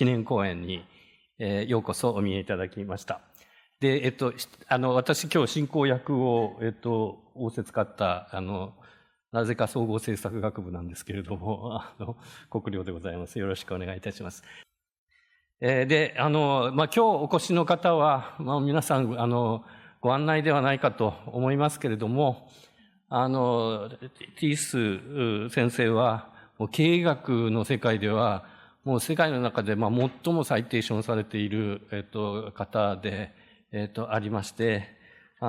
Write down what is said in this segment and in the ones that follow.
記念講演に、ようこそお見えいただきました。で、私今日進行役を、仰せつかった、なぜか総合政策学部なんですけれども、国領でございます。よろしくお願いいたします。で、今日お越しの方は、皆さん、ご案内ではないかと思いますけれども、ティース先生は、もう経営学の世界では、もう世界の中で、最もサイテーションされている、方で、ありまして、ダ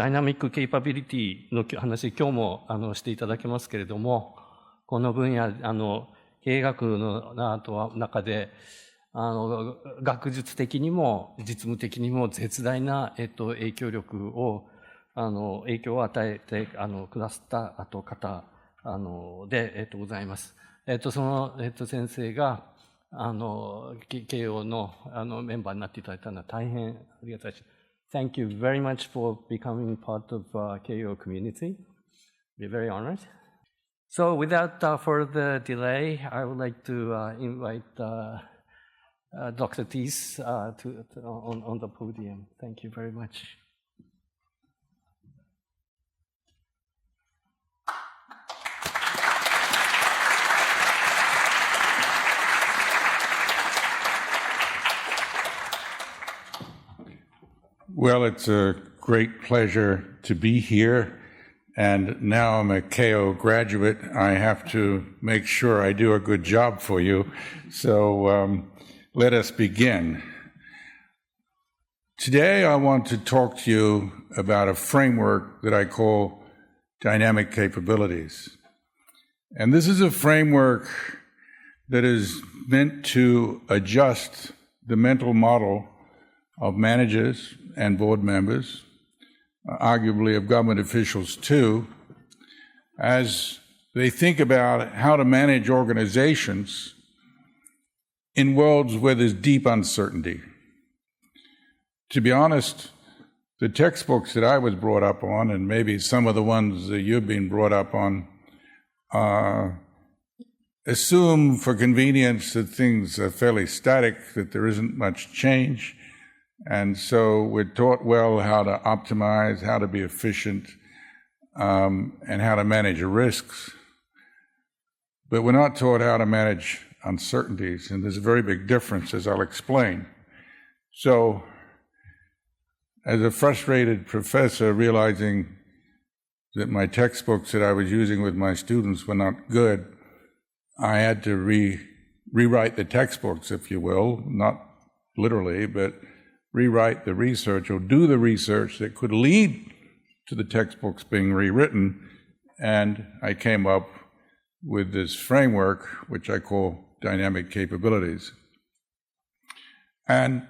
イナミックケイパビリティの話、今日も、していただけますけれども、この分野、経営学の中で、学術的にも実務的にも絶大な、影響力を、影響を与えて、くださった方、で、ございます。その、先生が、慶応の、メンバーになっていただいたのは大変ありがたいです。Thank you very much for becoming part of Keio community. We're very honored. So without further delay, I would like to invite Dr. Teece on the podium. Thank you very much. Well, it's a great pleasure to be here, and now I'm a Keio graduate. I have to make sure I do a good job for you, so let us begin. Today I want to talk to you about a framework that I call dynamic capabilities. And this is a framework that is meant to adjust the mental model of managers and board members, arguably of government officials too, as they think about how to manage organizations in worlds where there's deep uncertainty. To be honest, the textbooks that I was brought up on, and maybe some of the ones that you've been brought up on, assume for convenience that things are fairly static, that there isn't much change. And so we're taught well how to optimize, how to be efficient, and how to manage risks. But we're not taught how to manage uncertainties, and there's a very big difference, as I'll explain. So, as a frustrated professor realizing that my textbooks that I was using with my students were not good, I had to rewrite the textbooks, if you will, not literally, but rewrite the research or do the research that could lead to the textbooks being rewritten, and I came up with this framework, which I call dynamic capabilities. And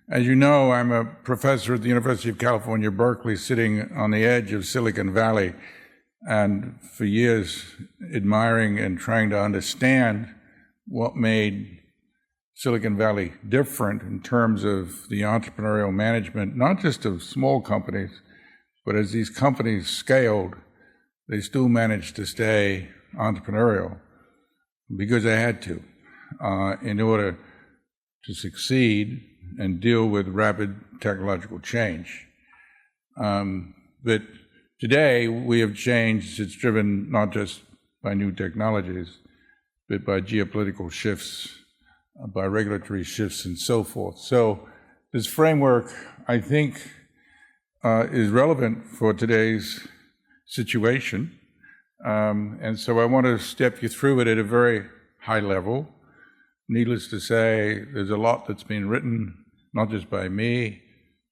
as you know, I'm a professor at the University of California, Berkeley, sitting on the edge of Silicon Valley, and for years admiring and trying to understand what made Silicon Valley different in terms of the entrepreneurial management, not just of small companies, but as these companies scaled, they still managed to stay entrepreneurial because they had to in order to succeed and deal with rapid technological change. But today we have changed. It's driven not just by new technologies, but by geopolitical shifts, by regulatory shifts and so forth. So this framework, I think, is relevant for today's situation. And so I want to step you through it at a very high level. Needless to say, there's a lot that's been written, not just by me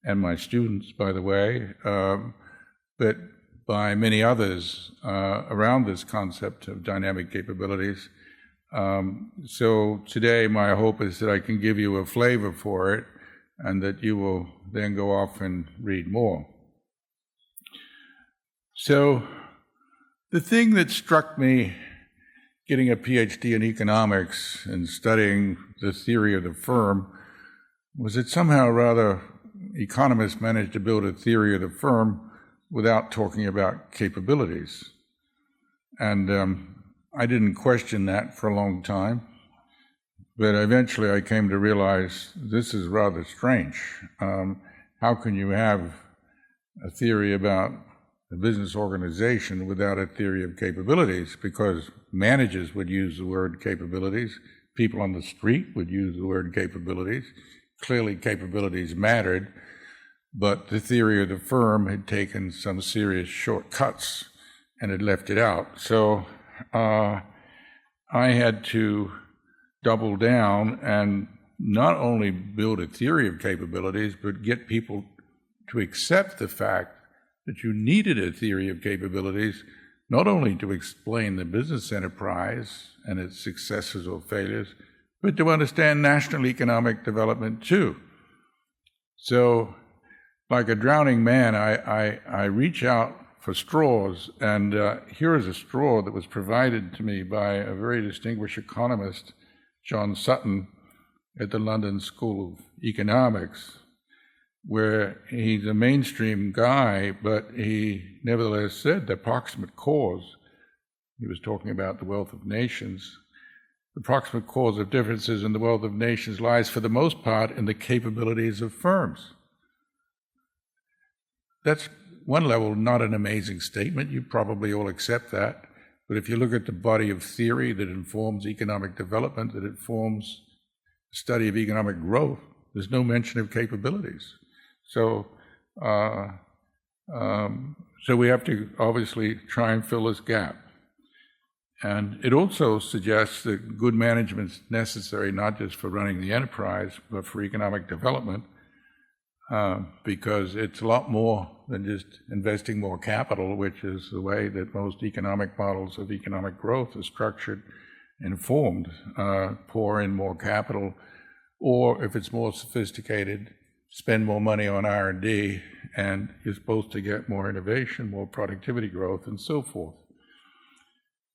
and my students, by the way, but by many others around this concept of dynamic capabilities. So today my hope is that I can give you a flavor for it and that you will then go off and read more. So the thing that struck me getting a PhD in economics and studying the theory of the firm was that somehow or other economists managed to build a theory of the firm without talking about capabilities. And I didn't question that for a long time. But eventually I came to realize this is rather strange. How can you have a theory about a business organization without a theory of capabilities? Because managers would use the word capabilities, people on the street would use the word capabilities. Clearly capabilities mattered, but the theory of the firm had taken some serious shortcuts and had left it out. So I had to double down and not only build a theory of capabilities, but get people to accept the fact that you needed a theory of capabilities, not only to explain the business enterprise and its successes or failures, but to understand national economic development too. So, like a drowning man, I reach out for straws, and here is a straw that was provided to me by a very distinguished economist, John Sutton, at the London School of Economics, where he's a mainstream guy, but he nevertheless said the approximate cause, he was talking about the wealth of nations, the approximate cause of differences in the wealth of nations lies for the most part in the capabilities of firms. That's one level not an amazing statement, you probably all accept that, but if you look at the body of theory that informs economic development, that informs the study of economic growth, there's no mention of capabilities. So we have to obviously try and fill this gap. And it also suggests that good management is necessary not just for running the enterprise, but for economic development, because it's a lot more than just investing more capital, which is the way that most economic models of economic growth are structured and formed. Pour in more capital, or if it's more sophisticated, spend more money on R&D, and you're supposed to get more innovation, more productivity growth, and so forth.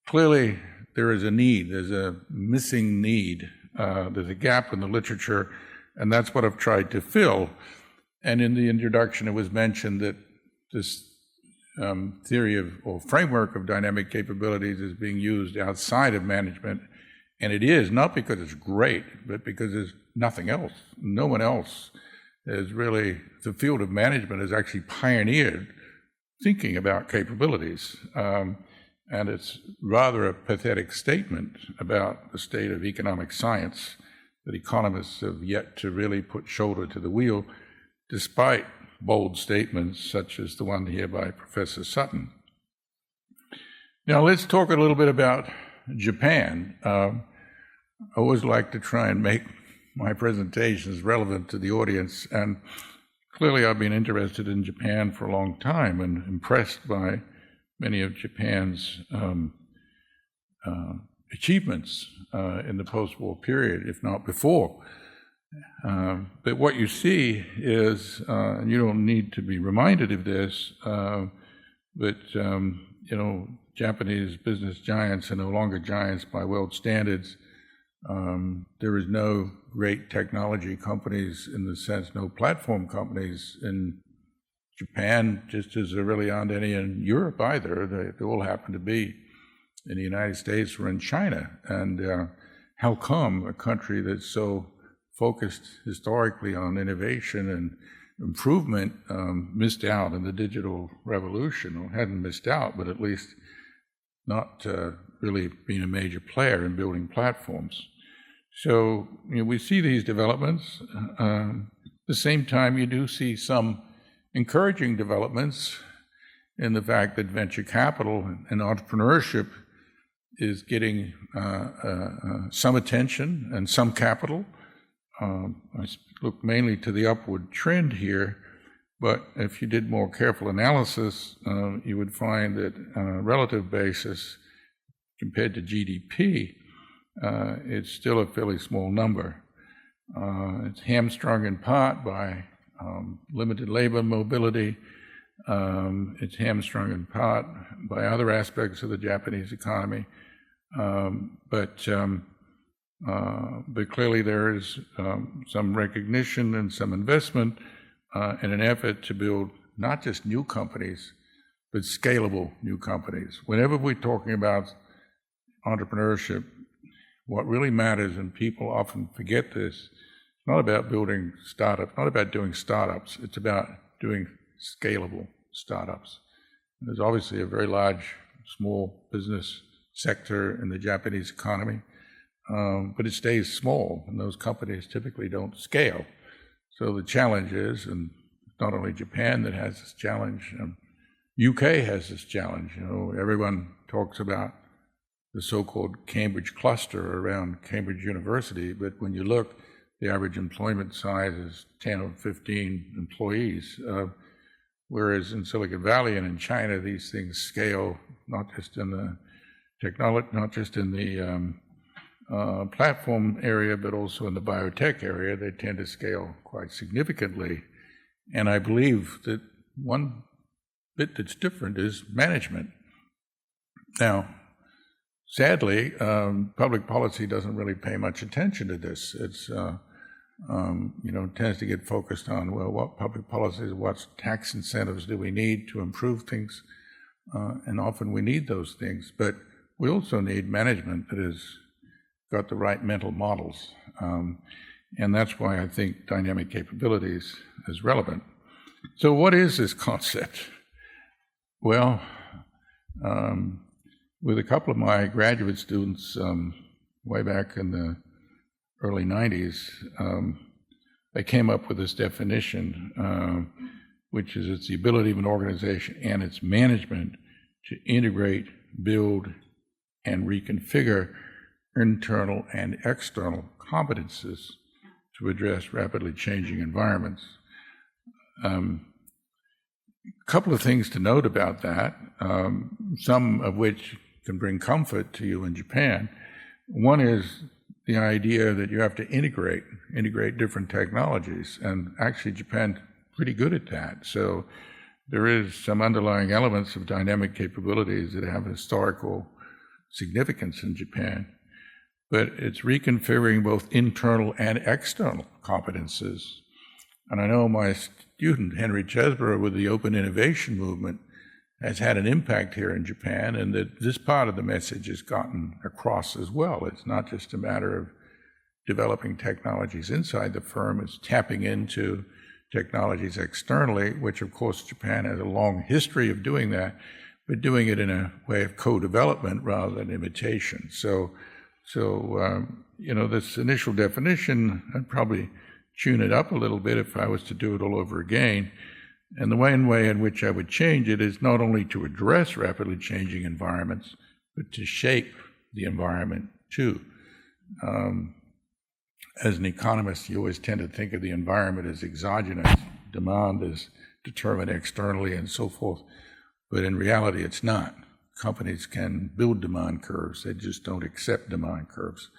Clearly, there is a need, there's a missing need, there's a gap in the literature, and that's what I've tried to fill. And in the introduction, it was mentioned that this theory of, or framework of dynamic capabilities is being used outside of management, and it is, not because it's great, but because there's nothing else. No one else is really, the field of management has actually pioneered thinking about capabilities. And it's rather a pathetic statement about the state of economic science that economists have yet to really put shoulder to the wheel, despite bold statements such as the one here by Professor Sutton. Now let's talk a little bit about Japan. I always like to try and make my presentations relevant to the audience, and clearly I've been interested in Japan for a long time and impressed by many of Japan's achievements in the post-war period, if not before. But what you see is, and you don't need to be reminded of this, but Japanese business giants are no longer giants by world standards. There is no great technology companies in the sense, no platform companies in Japan, just as there really aren't any in Europe either. They all happen to be in the United States or in China. And how come a country that's so focused historically on innovation and improvement missed out in the digital revolution, or hadn't missed out, but at least not really being a major player in building platforms? So we see these developments. At the same time, you do see some encouraging developments in the fact that venture capital and entrepreneurship is getting some attention and some capital. I look mainly to the upward trend here, but if you did more careful analysis, you would find that on a relative basis, compared to GDP, it's still a fairly small number. It's hamstrung in part by limited labor mobility. It's hamstrung in part by other aspects of the Japanese economy. But clearly there is some recognition and some investment in an effort to build not just new companies, but scalable new companies. Whenever we're talking about entrepreneurship, what really matters, and people often forget this, it's not about building startups, not about doing startups, it's about doing scalable startups. There's obviously a very large small business sector in the Japanese economy, but it stays small, and those companies typically don't scale. So the challenge is, and not only Japan that has this challenge, UK has this challenge. You know, everyone talks about the so-called Cambridge cluster around Cambridge University, but when you look, the average employment size is 10 or 15 employees, whereas in Silicon Valley and in China, these things scale not just in the technology, not just in the platform area, but also in the biotech area. They tend to scale quite significantly. And I believe that one bit that's different is management. Now, sadly, public policy doesn't really pay much attention to this. It's, tends to get focused on, well, what public policies, what tax incentives do we need to improve things? And often we need those things, but we also need management that has got the right mental models. And that's why I think dynamic capabilities is relevant. So what is this concept? Well, with a couple of my graduate students way back in the early 90s, they came up with this definition, which is it's the ability of an organization and its management to integrate, build, and reconfigure internal and external competences to address rapidly changing environments. A couple of things to note about that, some of which can bring comfort to you in Japan. One is the idea that you have to integrate different technologies, and actually Japan's pretty good at that. So there is some underlying elements of dynamic capabilities that have historical significance in Japan, but it's reconfiguring both internal and external competences. And I know my student, Henry Chesborough, with the Open Innovation Movement, has had an impact here in Japan, and that this part of the message has gotten across as well. It's not just a matter of developing technologies inside the firm, it's tapping into technologies externally, which of course Japan has a long history of doing that, but doing it in a way of co-development rather than imitation. So this initial definition, I'd probably tune it up a little bit if I was to do it all over again. And the way in which I would change it is not only to address rapidly changing environments, but to shape the environment too. As an economist, you always tend to think of the environment as exogenous. Demand is determined externally and so forth. But in reality, it's not. Companies can build demand curves. They just don't accept demand curves.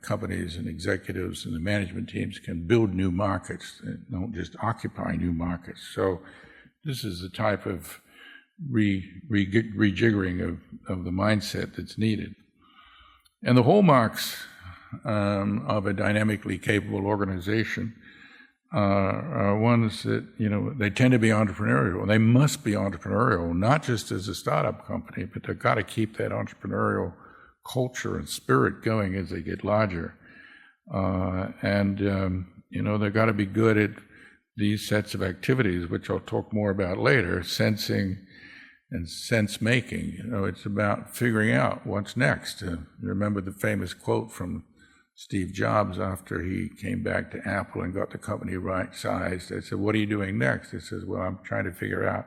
Companies and executives and the management teams can build new markets. They don't just occupy new markets. So this is the type of rejiggering of the mindset that's needed. And the hallmarks of a dynamically capable organization are ones that, they tend to be entrepreneurial. They must be entrepreneurial, not just as a startup company, but they've got to keep that entrepreneurial culture and spirit going as they get larger. They've got to be good at these sets of activities, which I'll talk more about later, sensing and sense making. It's about figuring out what's next. Remember the famous quote from Steve Jobs after he came back to Apple and got the company right-sized. They said, "What are you doing next?" He says, "Well, I'm trying to figure out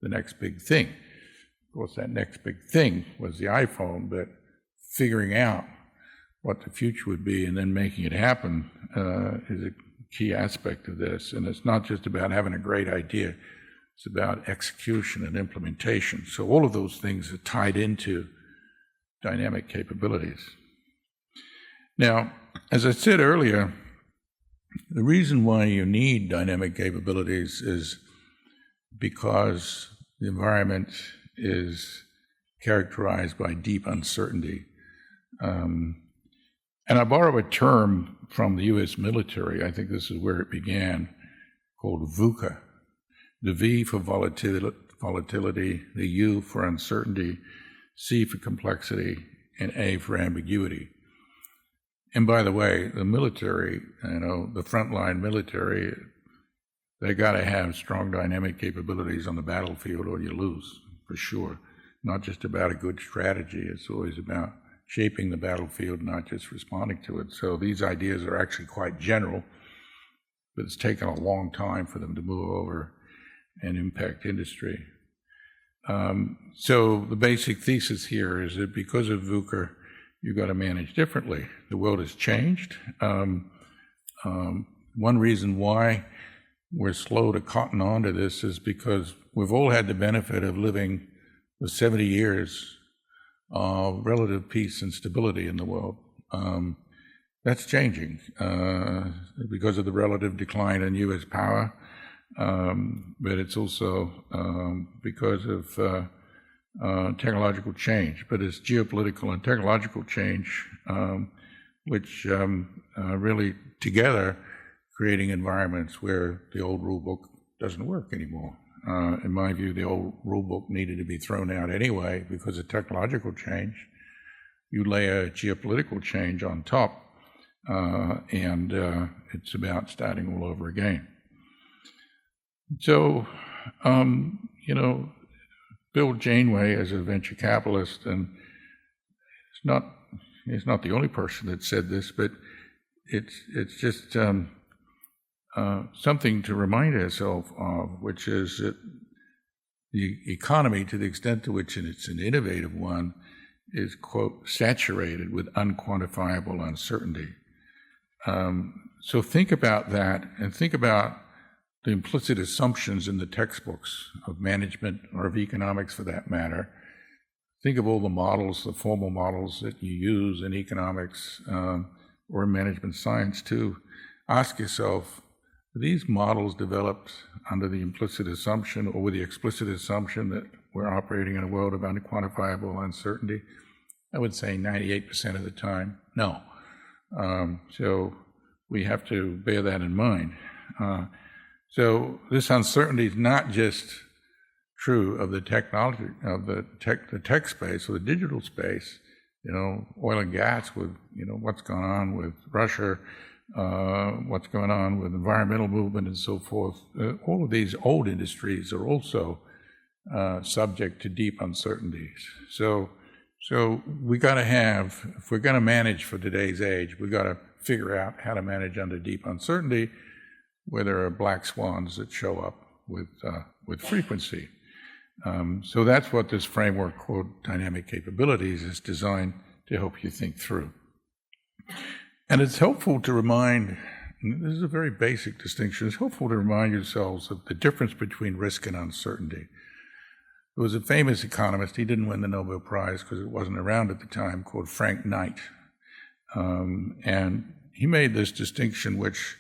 the next big thing." Of course, that next big thing was the iPhone, but figuring out what the future would be and then making it happen is a key aspect of this. And it's not just about having a great idea, it's about execution and implementation. So all of those things are tied into dynamic capabilities. Now, as I said earlier, the reason why you need dynamic capabilities is because the environment is characterized by deep uncertainty. And I borrow a term from the US military, I think this is where it began, called VUCA. The V for volatility, the U for uncertainty, C for complexity, and A for ambiguity. And by the way, the military, the frontline military, they got to have strong dynamic capabilities on the battlefield or you lose, for sure. Not just about a good strategy, it's always about shaping the battlefield, not just responding to it. So these ideas are actually quite general, but it's taken a long time for them to move over and impact industry. So the basic thesis here is that because of VUCA, you've got to manage differently. The world has changed. One reason why we're slow to cotton on to this is because we've all had the benefit of living with 70 years of relative peace and stability in the world. That's changing because of the relative decline in U.S. power, but it's also because of technological change. But it's geopolitical and technological change which really together creating environments where the old rule book doesn't work anymore. In my view, the old rule book needed to be thrown out anyway because of technological change. You layer geopolitical change on top, and it's about starting all over again. So, Bill Janeway, as a venture capitalist, and he's not the only person that said this, but it's just something to remind ourselves of, which is that the economy, to the extent to which it's an innovative one, is, quote, saturated with unquantifiable uncertainty. So think about that, and think about the implicit assumptions in the textbooks of management or of economics for that matter. Think of all the models, the formal models that you use in economics or in management science too. Ask yourself, are these models developed under the implicit assumption or with the explicit assumption that we're operating in a world of unquantifiable uncertainty? I would say 98% of the time, no. So we have to bear that in mind. So this uncertainty is not just true of the technology, of the tech space or the digital space, oil and gas with, what's going on with Russia, what's going on with environmental movement and so forth. All of these old industries are also subject to deep uncertainties. So we got to have, if we're going to manage for today's age, we got to figure out how to manage under deep uncertainty, where there are black swans that show up with frequency. So that's what this framework called dynamic capabilities is designed to help you think through. And it's helpful to remind, and this is a very basic distinction, it's helpful to remind yourselves of the difference between risk and uncertainty. There was a famous economist, he didn't win the Nobel Prize because it wasn't around at the time, called Frank Knight. And he made this distinction which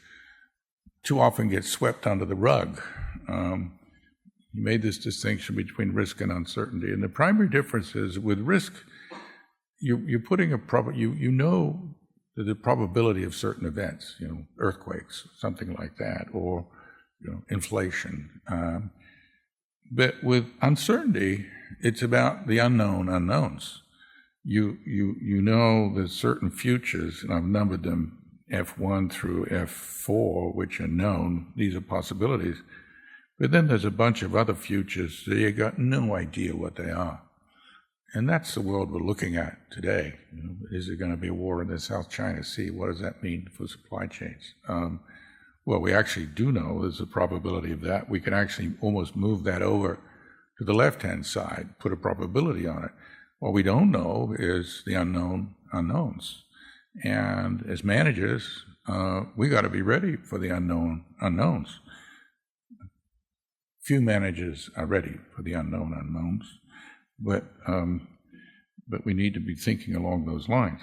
too often gets swept under the rug. He made this distinction between risk and uncertainty. And the primary difference is with risk, you're putting you know the probability of certain events, earthquakes, something like that, or inflation. But with uncertainty, it's about the unknown unknowns. You know there's certain futures, and I've numbered them F1 through F4, which are known. These are possibilities. But then there's a bunch of other futures that you got no idea what they are. And that's the world we're looking at today. Is there going to be a war in the South China Sea? What does that mean for supply chains? Well, we actually do know there's a probability of that. We can actually almost move that over to the left-hand side, put a probability on it. What we don't know is the unknown unknowns. And as managers, we got to be ready for the unknown unknowns. Few managers are ready for the unknown unknowns, but we need to be thinking along those lines.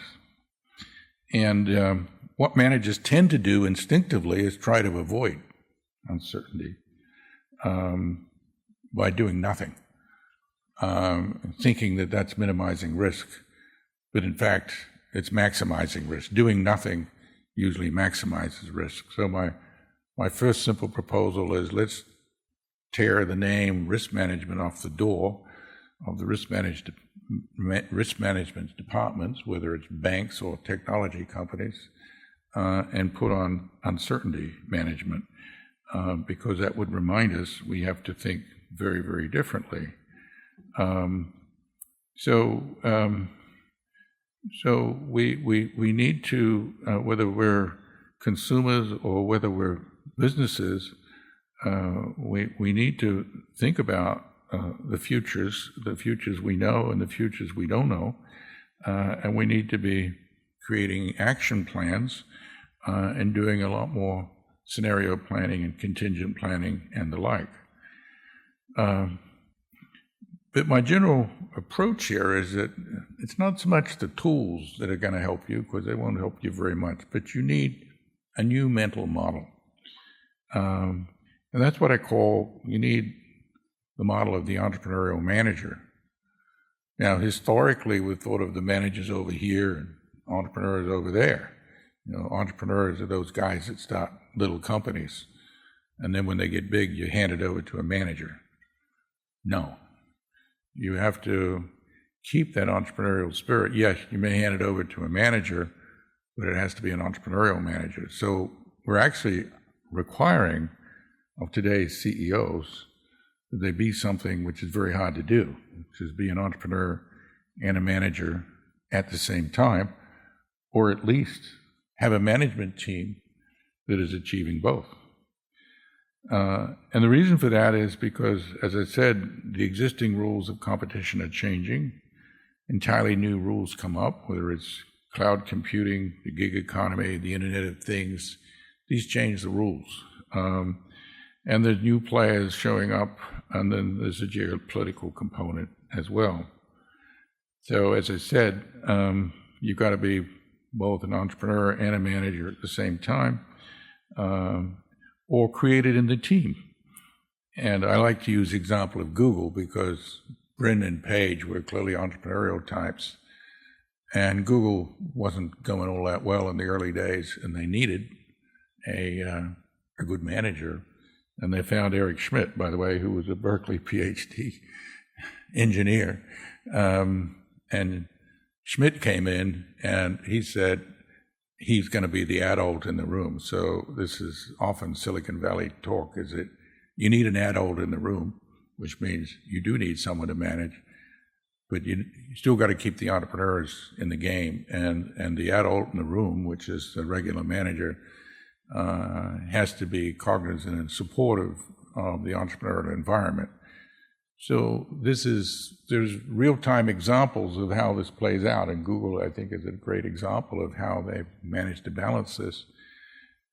And what managers tend to do instinctively is try to avoid uncertainty by doing nothing, thinking that that's minimizing risk, but in fact, it's maximizing risk. Doing nothing usually maximizes risk. So my first simple proposal is let's tear the name risk management off the door of the risk risk management departments, whether it's banks or technology companies, and put on uncertainty management, because that would remind us we have to think very, very differently. So we need to, whether we're consumers or whether we're businesses, we need to think about the futures we know and the futures we don't know, and we need to be creating action plans and doing a lot more scenario planning and contingent planning and the like. But my general approach here is that it's not so much the tools that are going to help you, because they won't help you very much, but you need a new mental model. And that's what I call, you need the model of the entrepreneurial manager. Now, historically, we've thought of the managers over here and entrepreneurs over there. You know, entrepreneurs are those guys that start little companies, and then when they get big, you hand it over to a manager. No. You have to keep that entrepreneurial spirit. Yes, you may hand it over to a manager, but it has to be an entrepreneurial manager. So we're actually requiring of today's CEOs that they be something which is very hard to do, which is be an entrepreneur and a manager at the same time, or at least have a management team that is achieving both. And the reason for that is because, as I said, the existing rules of competition are changing. Entirely new rules come up, whether it's cloud computing, the gig economy, the Internet of Things. These change the rules. And there's new players showing up, and then there's a geopolitical component as well. So, as I said, you've got to be both an entrepreneur and a manager at the same time, or create it in the team. And I like to use the example of Google because Brin and Page were clearly entrepreneurial types, and Google wasn't going all that well in the early days, and they needed a good manager. And they found Eric Schmidt, by the way, who was a Berkeley PhD engineer. And Schmidt came in and he said he's going to be the adult in the room. So this is often Silicon Valley talk, is that you need an adult in the room, which means you do need someone to manage, but you still got to keep the entrepreneurs in the game. And the adult in the room, which is the regular manager, has to be cognizant and supportive of the entrepreneurial environment. So there's real-time examples of how this plays out, and Google, I think, is a great example of how they've managed to balance this.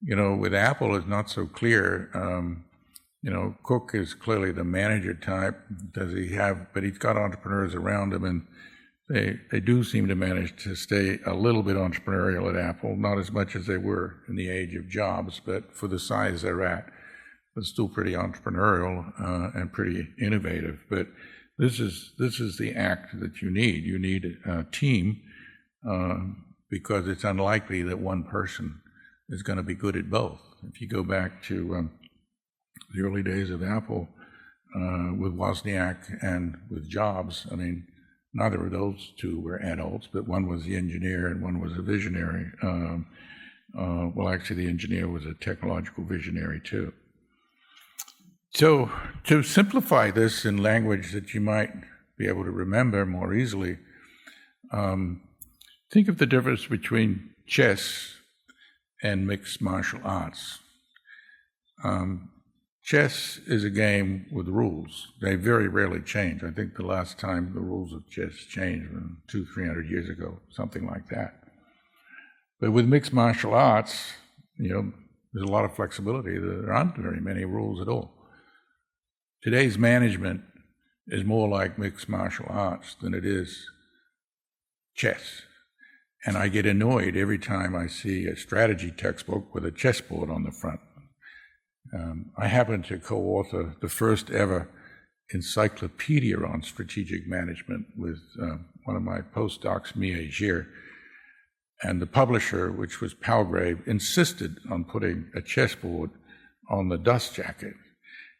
You know, with Apple, it's not so clear. You know, Cook is clearly the manager type. But he's got entrepreneurs around him, and they do seem to manage to stay a little bit entrepreneurial at Apple, not as much as they were in the age of Jobs, but for the size they're at, but still pretty entrepreneurial and pretty innovative. But this is the act that you need. You need a team because it's unlikely that one person is going to be good at both. If you go back to the early days of Apple with Wozniak and with Jobs, I mean, neither of those two were adults, but one was the engineer and one was a visionary. Well, actually, the engineer was a technological visionary too. So to simplify this in language that you might be able to remember more easily, think of the difference between chess and mixed martial arts. Chess is a game with rules. They very rarely change. I think the last time the rules of chess changed was 200-300 years ago, something like that. But with mixed martial arts, you know, there's a lot of flexibility. There aren't very many rules at all. Today's management is more like mixed martial arts than it is chess. And I get annoyed every time I see a strategy textbook with a chessboard on the front. I happen to co-author the first ever encyclopedia on strategic management with one of my postdocs, Mia Gir, and the publisher, which was Palgrave, insisted on putting a chessboard on the dust jacket.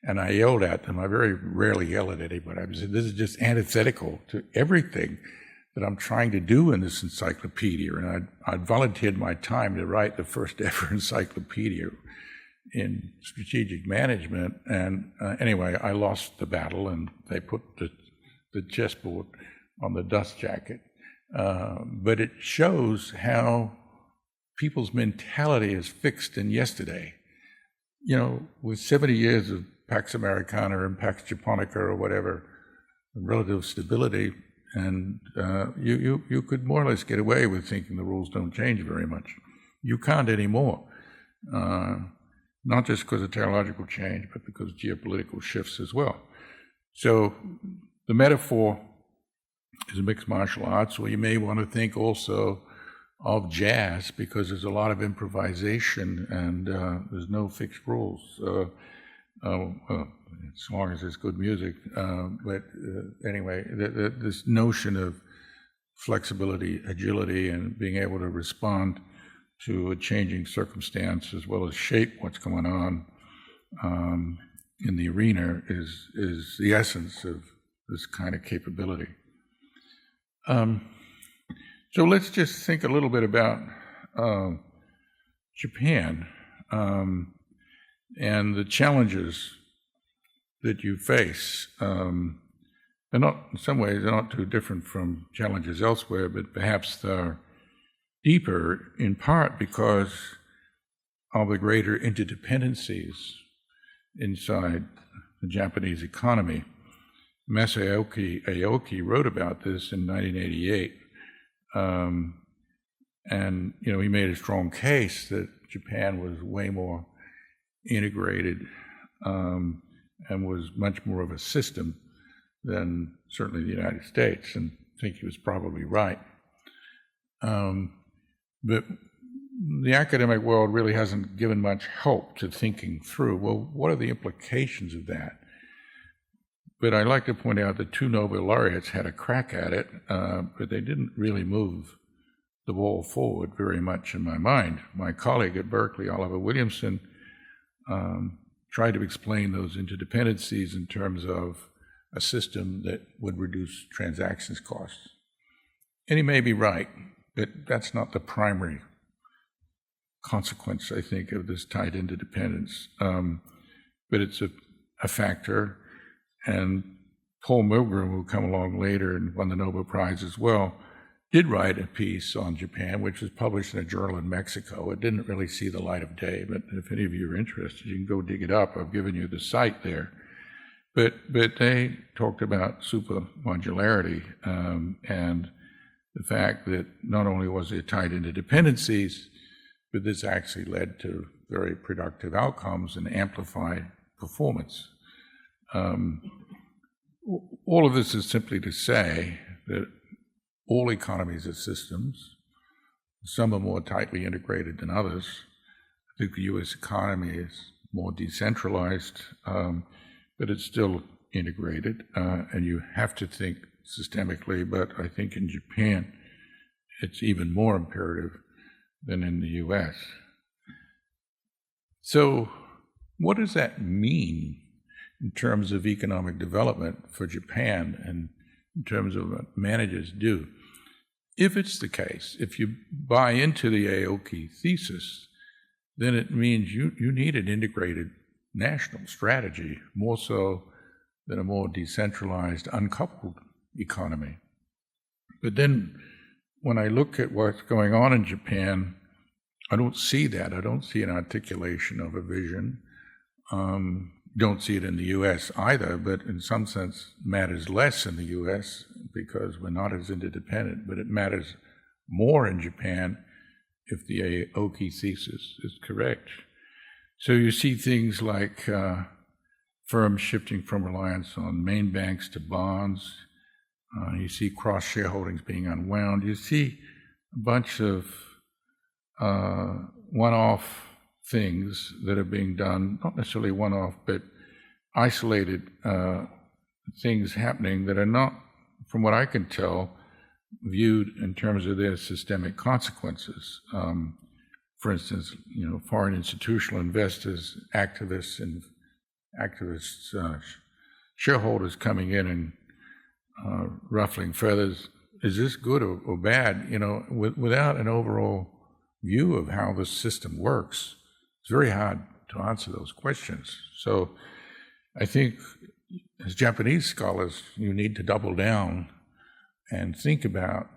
And I yelled at them. I very rarely yell at anybody. I said, this is just antithetical to everything that I'm trying to do in this encyclopedia. And I'd volunteered my time to write the first ever encyclopedia in strategic management. And anyway, I lost the battle, and they put the chessboard on the dust jacket. But it shows how people's mentality is fixed in yesterday. You know, with 70 years of Pax Americana and Pax Japonica or whatever, relative stability, and you could more or less get away with thinking the rules don't change very much. You can't anymore, not just because of technological change, but because of geopolitical shifts as well. So the metaphor is a mixed martial arts, or you may want to think also of jazz, because there's a lot of improvisation and there's no fixed rules. As long as it's good music. But anyway, this notion of flexibility, agility, and being able to respond to a changing circumstance as well as shape what's going on in the arena is the essence of this kind of capability. So let's just think a little bit about Japan. And the challenges that you face, they're not, in some ways, they're not too different from challenges elsewhere, but perhaps they're deeper in part because of the greater interdependencies inside the Japanese economy. Masayoshi Aoki wrote about this in 1988, and you know, he made a strong case that Japan was way more integrated and was much more of a system than certainly the United States, and I think he was probably right. But the academic world really hasn't given much help to thinking through, well, what are the implications of that? But I'd like to point out that 2 Nobel laureates had a crack at it, but they didn't really move the ball forward very much in my mind. My colleague at Berkeley, Oliver Williamson, tried to explain those interdependencies in terms of a system that would reduce transactions costs. And he may be right, but that's not the primary consequence, I think, of this tight interdependence. But it's a factor. And Paul Milgram, who come along later and won the Nobel Prize as well, did write a piece on Japan, which was published in a journal in Mexico. It didn't really see the light of day, but if any of you are interested, you can go dig it up. I've given you the site there. But they talked about supermodularity and the fact that not only was it tied into dependencies, but this actually led to very productive outcomes and amplified performance. All of this is simply to say that all economies are systems. Some are more tightly integrated than others. I think the U.S. economy is more decentralized, but it's still integrated, and you have to think systemically, but I think in Japan it's even more imperative than in the U.S. So what does that mean in terms of economic development for Japan and in terms of what managers do? If it's the case, if you buy into the Aoki thesis, then it means you need an integrated national strategy, more so than a more decentralized, uncoupled economy. But then when I look at what's going on in Japan, I don't see that. I don't see an articulation of a vision. Don't see it in the U.S. either, but in some sense matters less in the U.S. because we're not as interdependent, but it matters more in Japan if the Aoki thesis is correct. So you see things like firms shifting from reliance on main banks to bonds. You see cross-shareholdings being unwound. You see a bunch of one-off things that are being done, not necessarily one-off, but isolated things happening that are not, from what I can tell, viewed in terms of their systemic consequences. For instance, foreign institutional investors, activists in activists, shareholders coming in and ruffling feathers. Is this good or bad? You know, without an overall view of how this system works, it's very hard to answer those questions. So I think as Japanese scholars, you need to double down and think about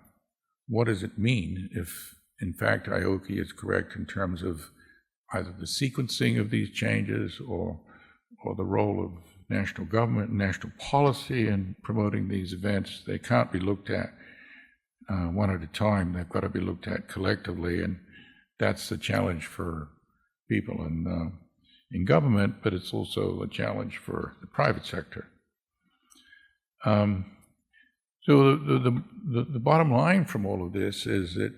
what does it mean if, in fact, Aoki is correct in terms of either the sequencing of these changes or the role of national government and national policy in promoting these events. They can't be looked at one at a time. They've got to be looked at collectively, and that's the challenge for people in government, but it's also a challenge for the private sector. So the bottom line from all of this is that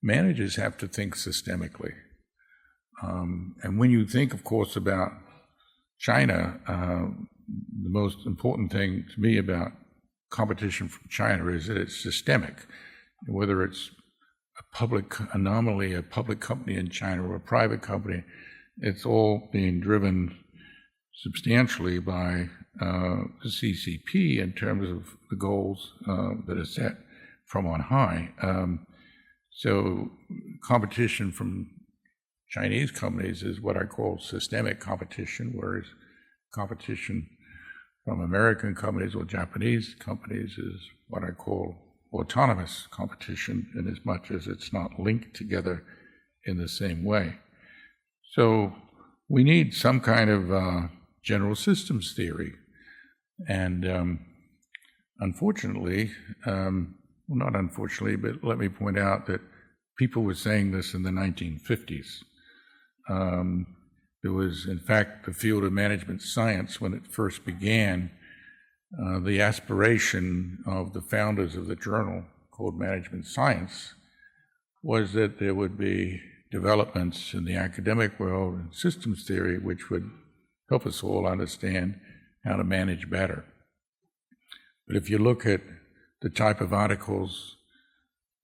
managers have to think systemically. And when you think, of course, about China, the most important thing to me about competition from China is that it's systemic. Whether it's a public anomaly, a public company in China or a private company, it's all being driven substantially by the CCP in terms of the goals that are set from on high. So competition from Chinese companies is what I call systemic competition, whereas competition from American companies or Japanese companies is what I call autonomous competition, in as much as it's not linked together in the same way. So we need some kind of general systems theory. And unfortunately, well, not unfortunately, but let me point out that people were saying this in the 1950s. There was, in fact, the field of management science, when it first began, the aspiration of the founders of the journal called Management Science was that there would be developments in the academic world and systems theory which would help us all understand how to manage better. But if you look at the type of articles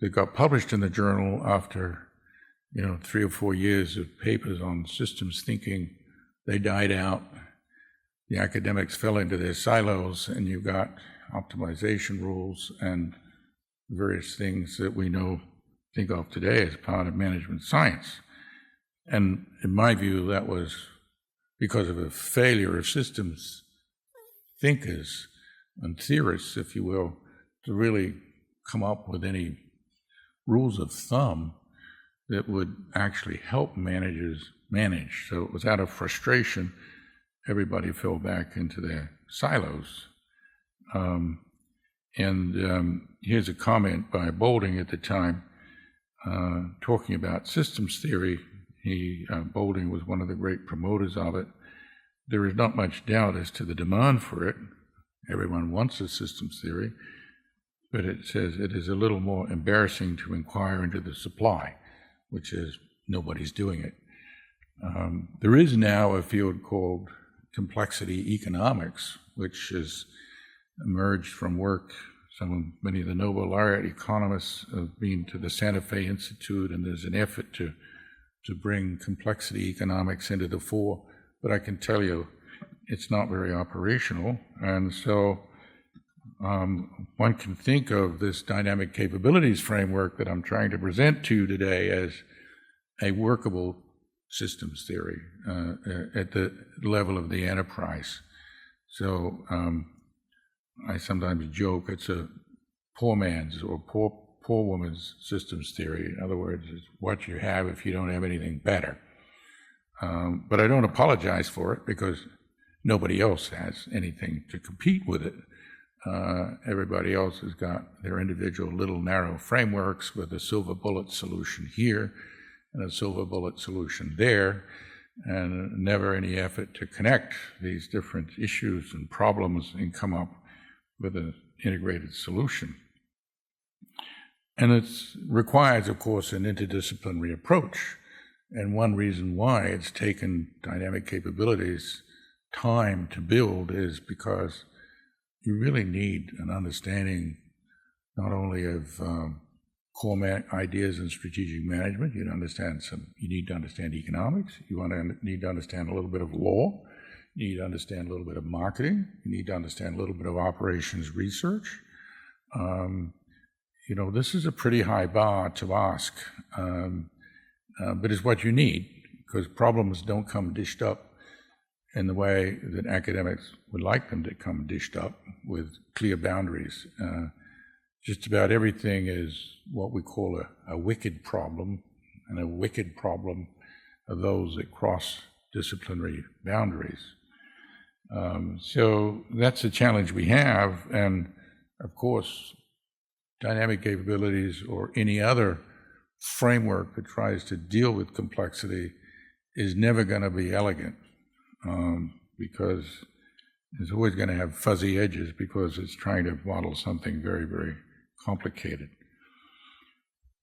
that got published in the journal after 3 or 4 years of papers on systems thinking, they died out. The academics fell into their silos, and you got optimization rules and various things that we think of today as part of management science. And in my view, that was because of a failure of systems thinkers and theorists, if you will, to really come up with any rules of thumb that would actually help managers manage. So it was out of frustration, everybody fell back into their silos. Here's a comment by Boulding at the time, talking about systems theory. Boulding was one of the great promoters of it. There is not much doubt as to the demand for it. Everyone wants a systems theory, but it says it is a little more embarrassing to inquire into the supply, which is nobody's doing it. There is now a field called complexity economics, which has emerged from work. Many of the Nobel laureate economists have been to the Santa Fe Institute, and there's an effort to bring complexity economics into the fore. But I can tell you, it's not very operational. And so one can think of this dynamic capabilities framework that I'm trying to present to you today as a workable systems theory at the level of the enterprise. So I sometimes joke it's a poor man's or poor woman's systems theory. In other words, it's what you have if you don't have anything better. But I don't apologize for it because nobody else has anything to compete with it. Everybody else has got their individual little narrow frameworks with a silver bullet solution here and a silver bullet solution there, and never any effort to connect these different issues and problems and come up with an integrated solution. And it requires, of course, an interdisciplinary approach. And one reason why it's taken dynamic capabilities time to build is because you really need an understanding not only of core ideas in strategic management. You need to understand economics. You need to understand a little bit of law. You need to understand a little bit of marketing. You need to understand a little bit of operations research. This is a pretty high bar to ask, but it's what you need, because problems don't come dished up in the way that academics would like them to come dished up, with clear boundaries. Just about everything is what we call a wicked problem, and a wicked problem are those that cross disciplinary boundaries. So that's the challenge we have, and of course, dynamic capabilities or any other framework that tries to deal with complexity is never going to be elegant, because it's always going to have fuzzy edges, because it's trying to model something very, very complicated.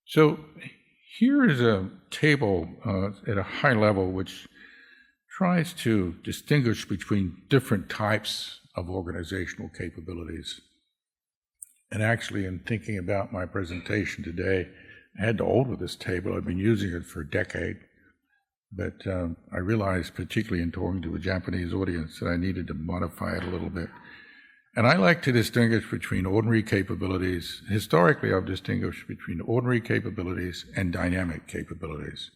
So here is a table at a high level which tries to distinguish between different types of organizational capabilities. And actually, in thinking about my presentation today, I had to alter this table. I've been using it for a decade, but I realized, particularly in talking to a Japanese audience, that I needed to modify it a little bit. And I like to distinguish between ordinary capabilities. Historically, I've distinguished between ordinary capabilities and dynamic capabilities.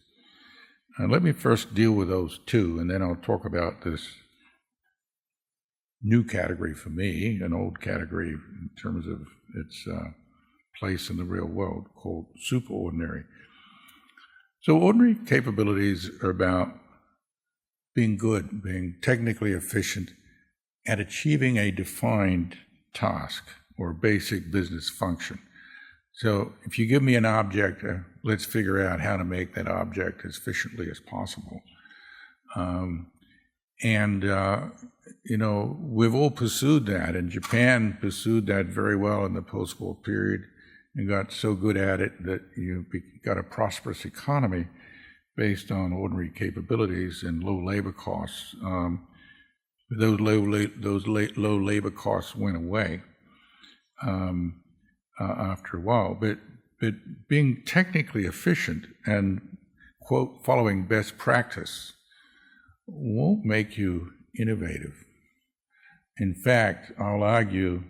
And let me first deal with those two, and then I'll talk about this new category for me, an old category in terms of its place in the real world, called superordinary. So ordinary capabilities are about being good, being technically efficient at achieving a defined task or basic business function. So if you give me an object, let's figure out how to make that object as efficiently as possible. We've all pursued that, and Japan pursued that very well in the post-war period and got so good at it that you got a prosperous economy based on ordinary capabilities and low labor costs. Those low labor costs went away after a while, but being technically efficient and, quote, following best practice won't make you innovative. In fact, I'll argue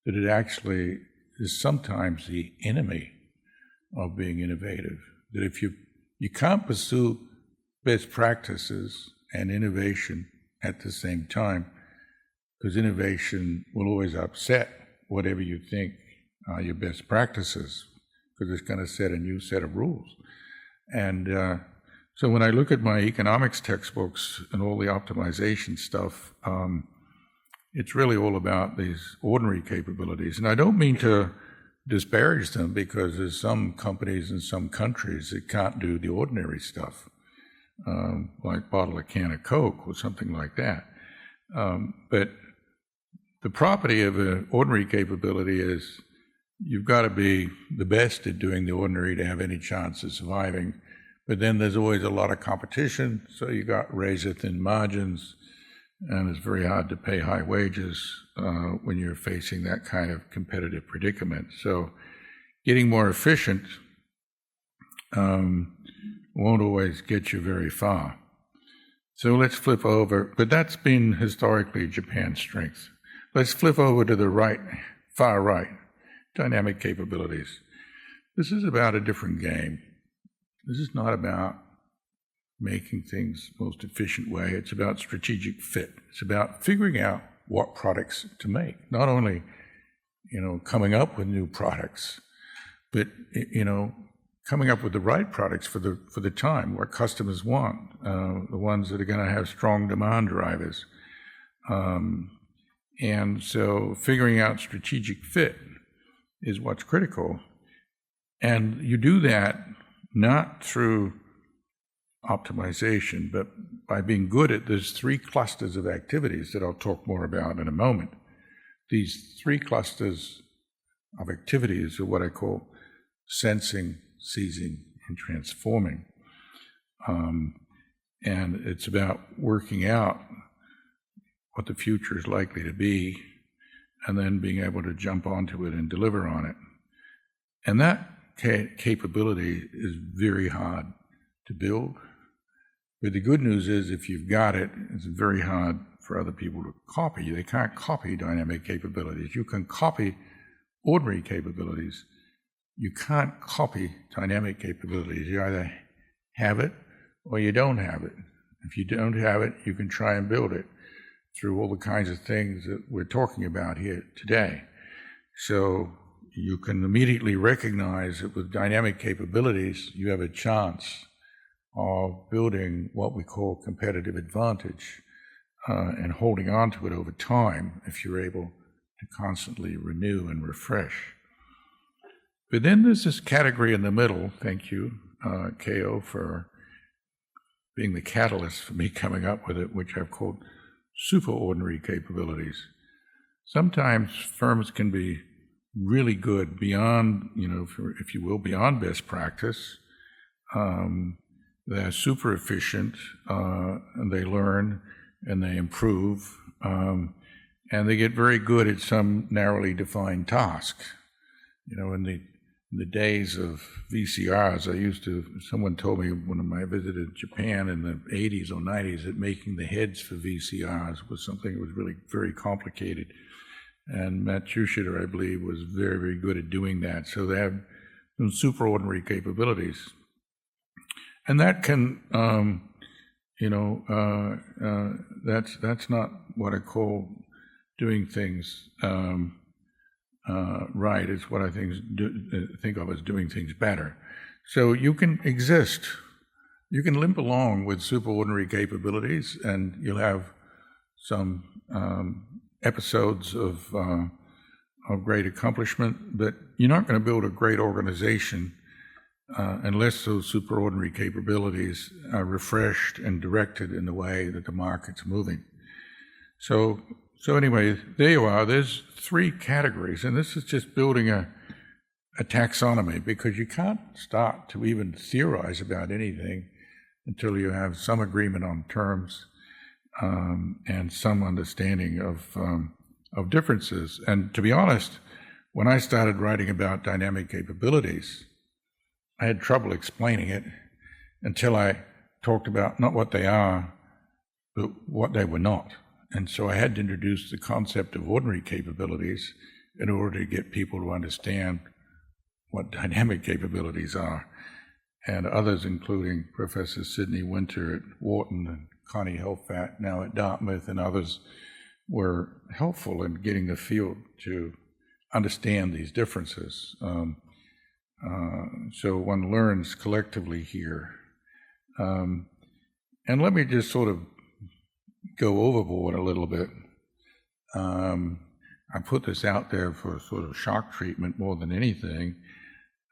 that it actually is sometimes the enemy of being innovative. That if you can't pursue best practices and innovation at the same time, because innovation will always upset whatever you think are your best practices, because it's going to set a new set of rules. And so when I look at my economics textbooks and all the optimization stuff, it's really all about these ordinary capabilities. And I don't mean to disparage them, because there's some companies in some countries that can't do the ordinary stuff, like bottle a can of Coke or something like that. But the property of an ordinary capability is you've got to be the best at doing the ordinary to have any chance of surviving. But then there's always a lot of competition, so you got razor-thin margins, and it's very hard to pay high wages when you're facing that kind of competitive predicament. So getting more efficient won't always get you very far. So let's flip over, but that's been historically Japan's strength. Let's flip over to the right, far right, dynamic capabilities. This is about a different game. This is not about making things the most efficient way. It's about strategic fit. It's about figuring out what products to make. Not only, coming up with new products, but, coming up with the right products for the time, what customers want, the ones that are going to have strong demand drivers. And so figuring out strategic fit is what's critical. And you do that not through optimization, but by being good at these three clusters of activities that I'll talk more about in a moment. These three clusters of activities are what I call sensing, seizing, and transforming. And it's about working out what the future is likely to be, and then being able to jump onto it and deliver on it. And that capability is very hard to build. But the good news is, if you've got it, it's very hard for other people to copy. They can't copy dynamic capabilities. You can copy ordinary capabilities. You can't copy dynamic capabilities. You either have it or you don't have it. If you don't have it, you can try and build it through all the kinds of things that we're talking about here today. So you can immediately recognize that with dynamic capabilities, you have a chance of building what we call competitive advantage and holding on to it over time if you're able to constantly renew and refresh. But then there's this category in the middle, thank you, Keio, for being the catalyst for me coming up with it, which I've called superordinary capabilities. Sometimes firms can be really good beyond, if you will, beyond best practice. They're super efficient, and they learn and they improve, and they get very good at some narrowly defined task. In the days of VCRs, someone told me when I visited Japan in the 80s or 90s that making the heads for VCRs was something that was really very complicated. And Matt Tushiter, I believe, was very, very good at doing that. So they have some superordinary capabilities. And that can, that's not what I call doing things right. It's what I think of as doing things better. So you can exist. You can limp along with superordinary capabilities, and you'll have some episodes of great accomplishment, but you're not going to build a great organization unless those superordinary capabilities are refreshed and directed in the way that the market's moving. So anyway, there you are. There's 3 categories, and this is just building a taxonomy, because you can't start to even theorize about anything until you have some agreement on terms and some understanding of differences. And to be honest, when I started writing about dynamic capabilities, I had trouble explaining it until I talked about not what they are, but what they were not. And so I had to introduce the concept of ordinary capabilities in order to get people to understand what dynamic capabilities are. And others, including Professor Sidney Winter at Wharton and Connie Helfat now at Dartmouth, and others, were helpful in getting the field to understand these differences. So one learns collectively here. And let me just sort of go overboard a little bit. I put this out there for sort of shock treatment more than anything,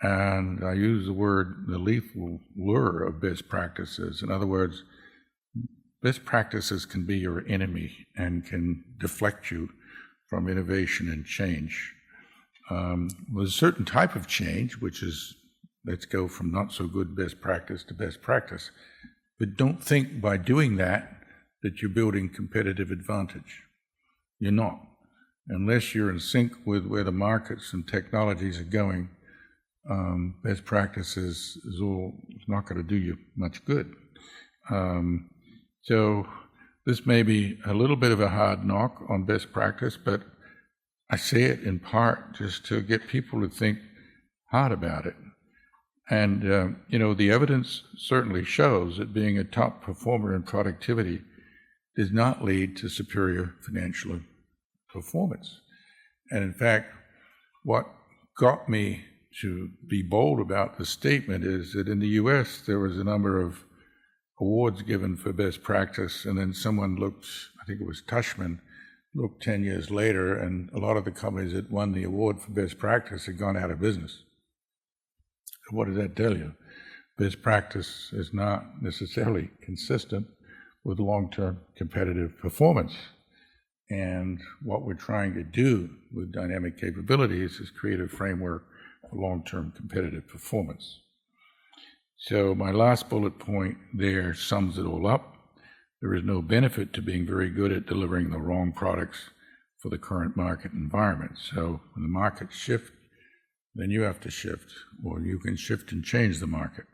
and I use the lethal lure of best practices. In other words, best practices can be your enemy and can deflect you from innovation and change. There's a certain type of change, which is, let's go from not so good best practice to best practice. But don't think by doing that you're building competitive advantage. You're not. Unless you're in sync with where the markets and technologies are going, best practices is not going to do you much good. So this may be a little bit of a hard knock on best practice, but I say it in part just to get people to think hard about it. And, the evidence certainly shows that being a top performer in productivity does not lead to superior financial performance. And in fact, what got me to be bold about the statement is that in the US, there was a number of awards given for best practice, and then someone looked, I think it was Tushman, looked 10 years later, and a lot of the companies that won the award for best practice had gone out of business. So what does that tell you? Best practice is not necessarily consistent with long-term competitive performance. And what we're trying to do with dynamic capabilities is create a framework for long-term competitive performance. So my last bullet point there sums it all up. There is no benefit to being very good at delivering the wrong products for the current market environment. So when the markets shift, then you have to shift, or you can shift and change the market.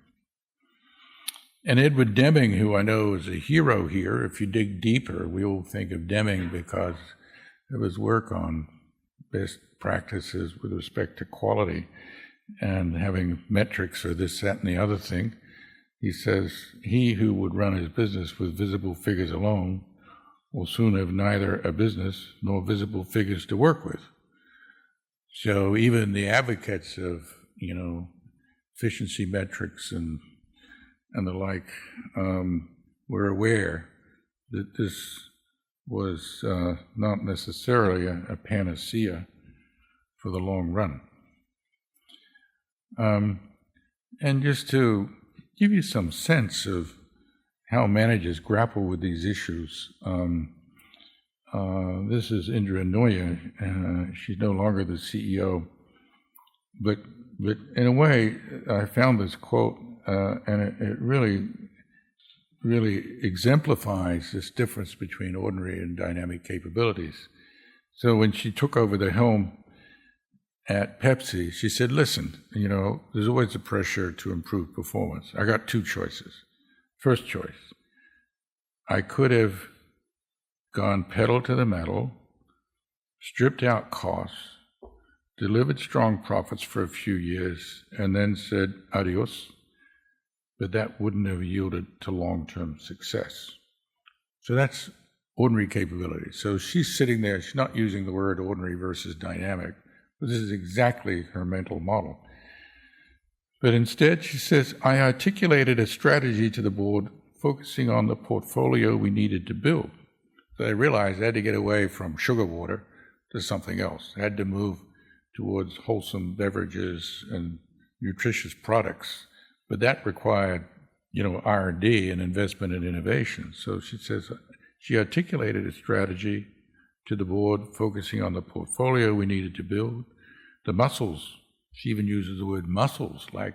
And Edward Deming, who I know is a hero here, if you dig deeper, we all think of Deming because of his work on best practices with respect to quality and having metrics for this, that, and the other thing. He says, he who would run his business with visible figures alone will soon have neither a business nor visible figures to work with. So even the advocates of, efficiency metrics and the like were aware that this was not necessarily a panacea for the long run. And just to give you some sense of how managers grapple with these issues, this is Indra Nooya. She's no longer the CEO, but in a way, I found this quote, and it really exemplifies this difference between ordinary and dynamic capabilities. So when she took over the helm at Pepsi, she said, listen, there's always a pressure to improve performance. I got two choices. First choice, I could have gone pedal to the metal, stripped out costs, delivered strong profits for a few years, and then said adios, but that wouldn't have yielded to long-term success. So that's ordinary capability. So she's sitting there, she's not using the word ordinary versus dynamic, but this is exactly her mental model. But instead, she says, I articulated a strategy to the board focusing on the portfolio we needed to build. So I realized I had to get away from sugar water to something else. I had to move towards wholesome beverages and nutritious products. But that required, R&D and investment in innovation. So she says, she articulated a strategy to the board focusing on the portfolio we needed to build, the muscles. She even uses the word muscles, like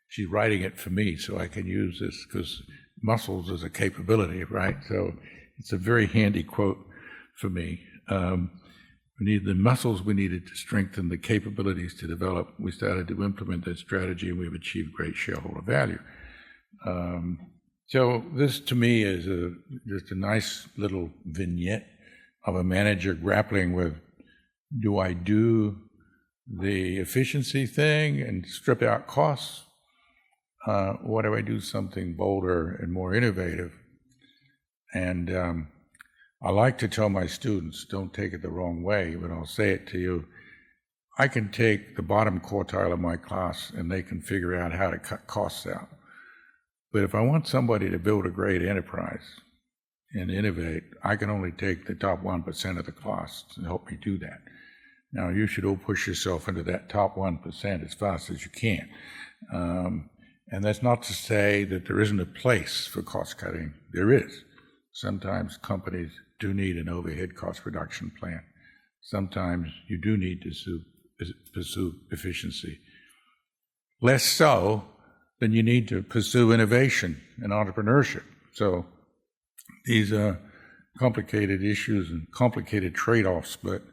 she's writing it for me so I can use this because muscles is a capability, right? So it's a very handy quote for me. We needed the muscles we needed to strengthen the capabilities to develop. We started to implement that strategy and we've achieved great shareholder value. So this to me is just a nice little vignette of a manager grappling with, do I do the efficiency thing and strip out costs? Or do I do something bolder and more innovative? And I like to tell my students, don't take it the wrong way, but I'll say it to you. I can take the bottom quartile of my class and they can figure out how to cut costs out. But if I want somebody to build a great enterprise and innovate, I can only take the top 1% of the class to help me do that. Now, you should all push yourself into that top 1% as fast as you can. And that's not to say that there isn't a place for cost cutting. There is. Sometimes companies do need an overhead cost reduction plan. Sometimes you do need to pursue efficiency. Less so than you need to pursue innovation and entrepreneurship. So these are complicated issues and complicated trade-offs, but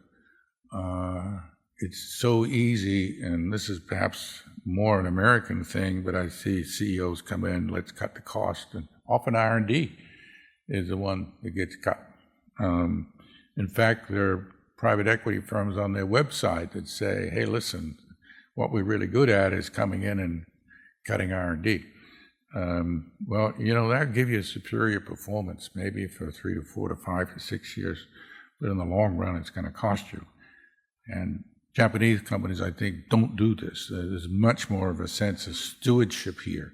it's so easy, and this is perhaps more an American thing, but I see CEOs come in, let's cut the cost, and often R&D is the one that gets cut. In fact, there are private equity firms on their website that say, hey, listen, what we're really good at is coming in and cutting R&D. Well, that'll give you a superior performance, maybe for 3 to 4 to 5 to 6 years, but in the long run, it's going to cost you. And Japanese companies, I think, don't do this. There's much more of a sense of stewardship here.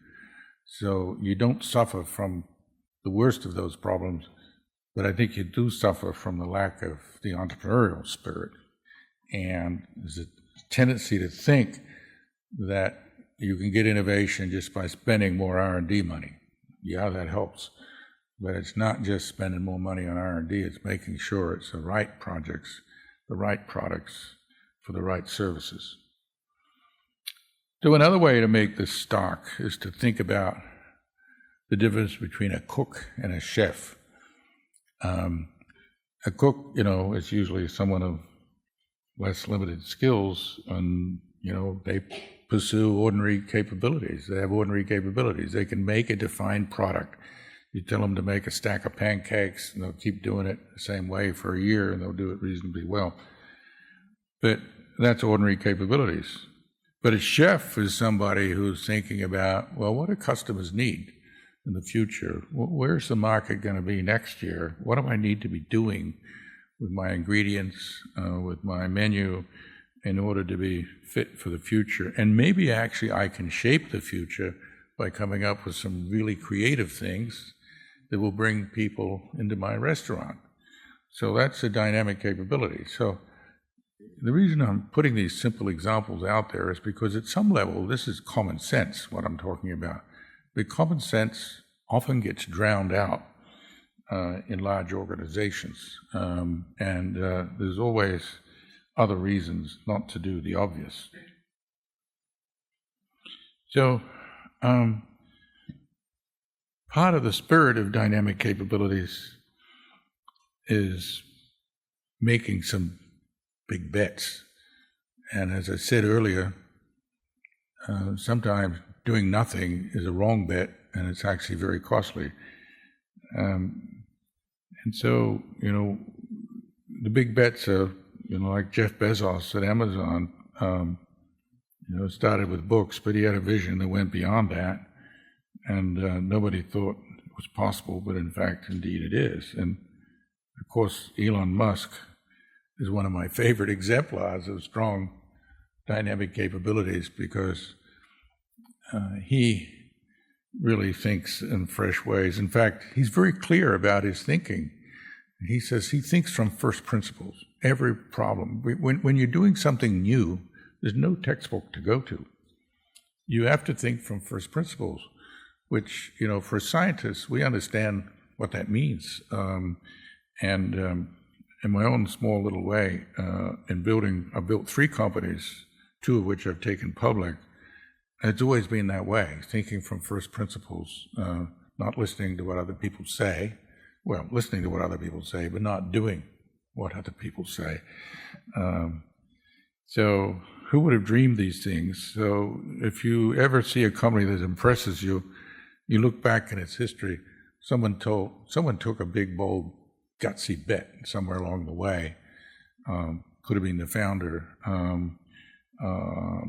So you don't suffer from the worst of those problems, but I think you do suffer from the lack of the entrepreneurial spirit. And there's a tendency to think that you can get innovation just by spending more R&D money. Yeah, that helps. But it's not just spending more money on R&D, it's making sure it's the right projects, the right products, for the right services. So another way to make this stock is to think about the difference between a cook and a chef. A cook, is usually someone of less limited skills, and, they pursue ordinary capabilities. They have ordinary capabilities. They can make a defined product. You tell them to make a stack of pancakes, and they'll keep doing it the same way for a year, and they'll do it reasonably well. But that's ordinary capabilities. But a chef is somebody who's thinking about, well, what do customers need in the future? Where's the market going to be next year? What do I need to be doing with my ingredients, with my menu, in order to be fit for the future? And maybe actually I can shape the future by coming up with some really creative things that will bring people into my restaurant. So that's a dynamic capability. So the reason I'm putting these simple examples out there is because at some level, this is common sense, what I'm talking about. But common sense often gets drowned out in large organizations. And there's always other reasons not to do the obvious. So part of the spirit of dynamic capabilities is making some big bets. And as I said earlier, sometimes doing nothing is a wrong bet, and it's actually very costly. And so, the big bets are, like Jeff Bezos at Amazon, started with books, but he had a vision that went beyond that, and nobody thought it was possible, but in fact, indeed it is. And of course, Elon Musk is one of my favorite exemplars of strong dynamic capabilities, because he really thinks in fresh ways. In fact, he's very clear about his thinking. He says he thinks from first principles. Every problem, when you're doing something new, there's no textbook to go to. You have to think from first principles, which, for scientists, we understand what that means. And in my own small little way, I've built 3 companies, 2 of which I've taken public. It's always been that way, thinking from first principles, not listening to what other people say. Well, listening to what other people say, but not doing what other people say. So who would have dreamed these things? So if you ever see a company that impresses you, you look back in its history, someone took a big, bold, gutsy bet somewhere along the way. Could have been the founder.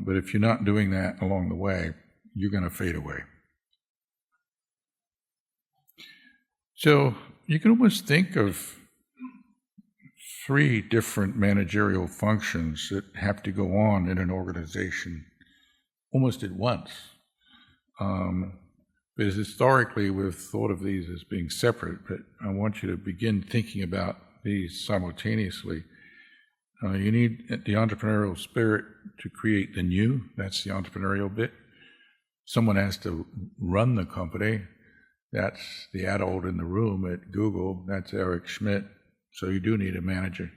But if you're not doing that along the way, you're going to fade away. So you can almost think of 3 different managerial functions that have to go on in an organization almost at once. Because historically we've thought of these as being separate, but I want you to begin thinking about these simultaneously. You need the entrepreneurial spirit to create the new. That's the entrepreneurial bit. Someone has to run the company. That's the adult in the room at Google. That's Eric Schmidt. So you do need a manager.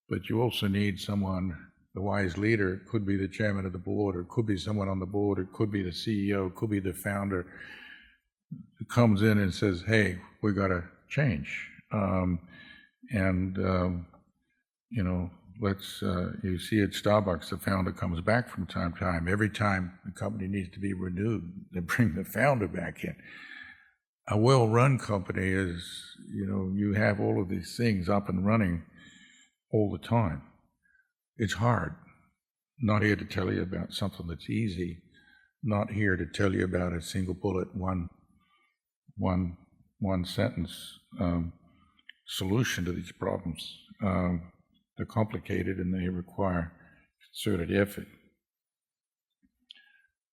But you also need someone, the wise leader. It could be the chairman of the board, or it could be someone on the board, it could be the CEO, it could be the founder, who comes in and says, hey, we got to change. You see at Starbucks, the founder comes back from time to time. Every time the company needs to be renewed, they bring the founder back in. A well-run company is, you have all of these things up and running all the time. It's hard. Not here to tell you about something that's easy. Not here to tell you about a single bullet, one sentence solution to these problems. They're complicated and they require concerted effort.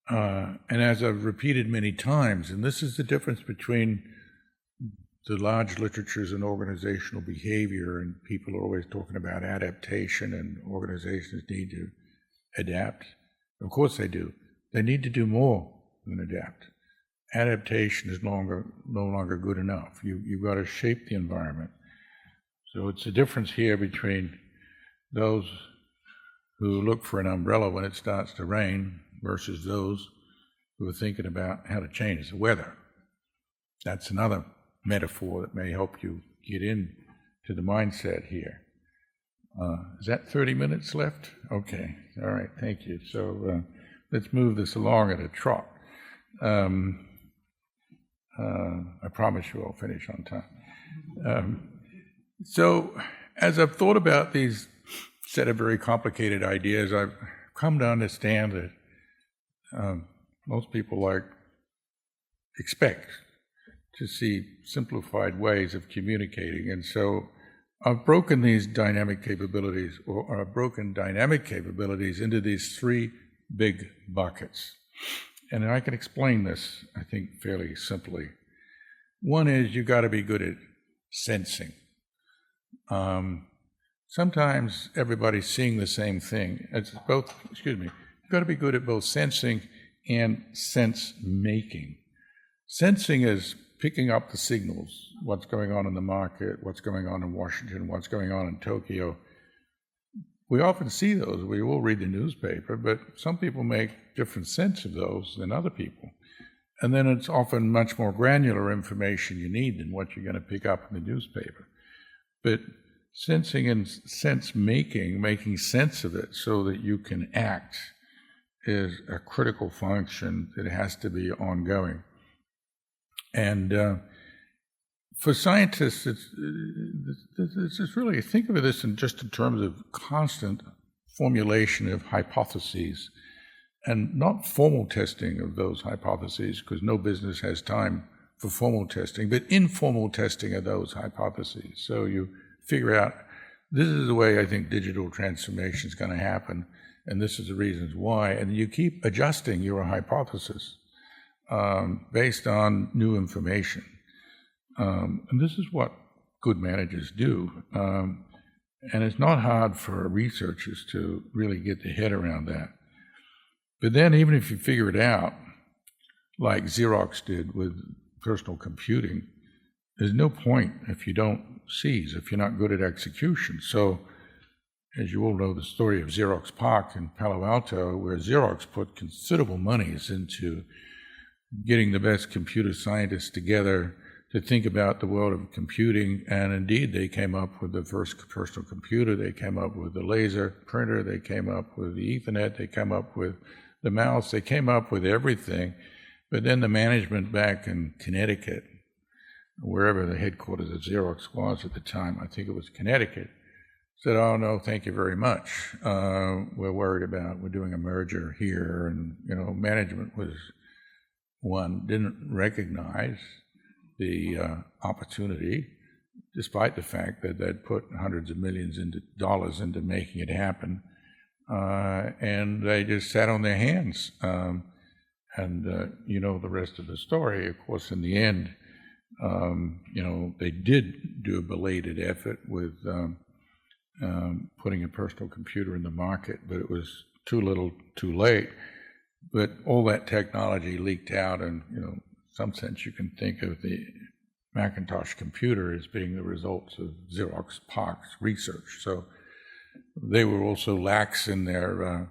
And as I've repeated many times, and this is the difference between the large literatures in organizational behavior, and people are always talking about adaptation and organizations need to adapt. Of course they do. They need to do more than adapt. Adaptation is no longer good enough. You've got to shape the environment. So it's a difference here between those who look for an umbrella when it starts to rain versus those who are thinking about how to change the weather. That's another metaphor that may help you get into the mindset here. Is that 30 minutes left? Okay, all right, thank you. So let's move this along at a trot. I promise you I'll finish on time. So as I've thought about these set of very complicated ideas, I've come to understand that most people expect to see simplified ways of communicating. And so I've broken these dynamic capabilities, or I've broken dynamic capabilities into these three big buckets. And I can explain this, I think, fairly simply. One is you've got to be good at sensing. Sometimes everybody's seeing the same thing. It's both, you've got to be good at both sensing and sense-making. Sensing is picking up the signals, what's going on in the market, what's going on in Washington, what's going on in Tokyo. We often see those. We all read the newspaper, but some people make different sense of those than other people. And then it's often much more granular information you need than what you're going to pick up in the newspaper. But sensing and sense-making, making sense of it so that you can act, is a critical function that has to be ongoing. And for scientists, it's really, think of this in terms of constant formulation of hypotheses, and not formal testing of those hypotheses, because no business has time for formal testing, but informal testing of those hypotheses. So you figure out, this is the way I think digital transformation is going to happen, and this is the reasons why, and you keep adjusting your hypothesis based on new information. And this is what good managers do. And it's not hard for researchers to really get their head around that. But then even if you figure it out, like Xerox did with personal computing, there's no point if you don't seize, if you're not good at execution. So, as you all know, the story of Xerox PARC in Palo Alto, where Xerox put considerable monies into getting the best computer scientists together to think about the world of computing, and indeed they came up with the first personal computer, they came up with the laser printer, they came up with the Ethernet, they came up with the mouse, they came up with everything. But then the management back in Connecticut, wherever the headquarters of Xerox was at the time, I think it was Connecticut, said, oh no, thank you very much. We're worried about, we're doing a merger here, and management didn't recognize the opportunity, despite the fact that they'd put hundreds of millions of dollars into making it happen, and they just sat on their hands. And the rest of the story. Of course, in the end, they did do a belated effort with putting a personal computer in the market, but it was too little, too late. But all that technology leaked out, and in some sense you can think of the Macintosh computer as being the results of Xerox PARC's research. So they were also lax in their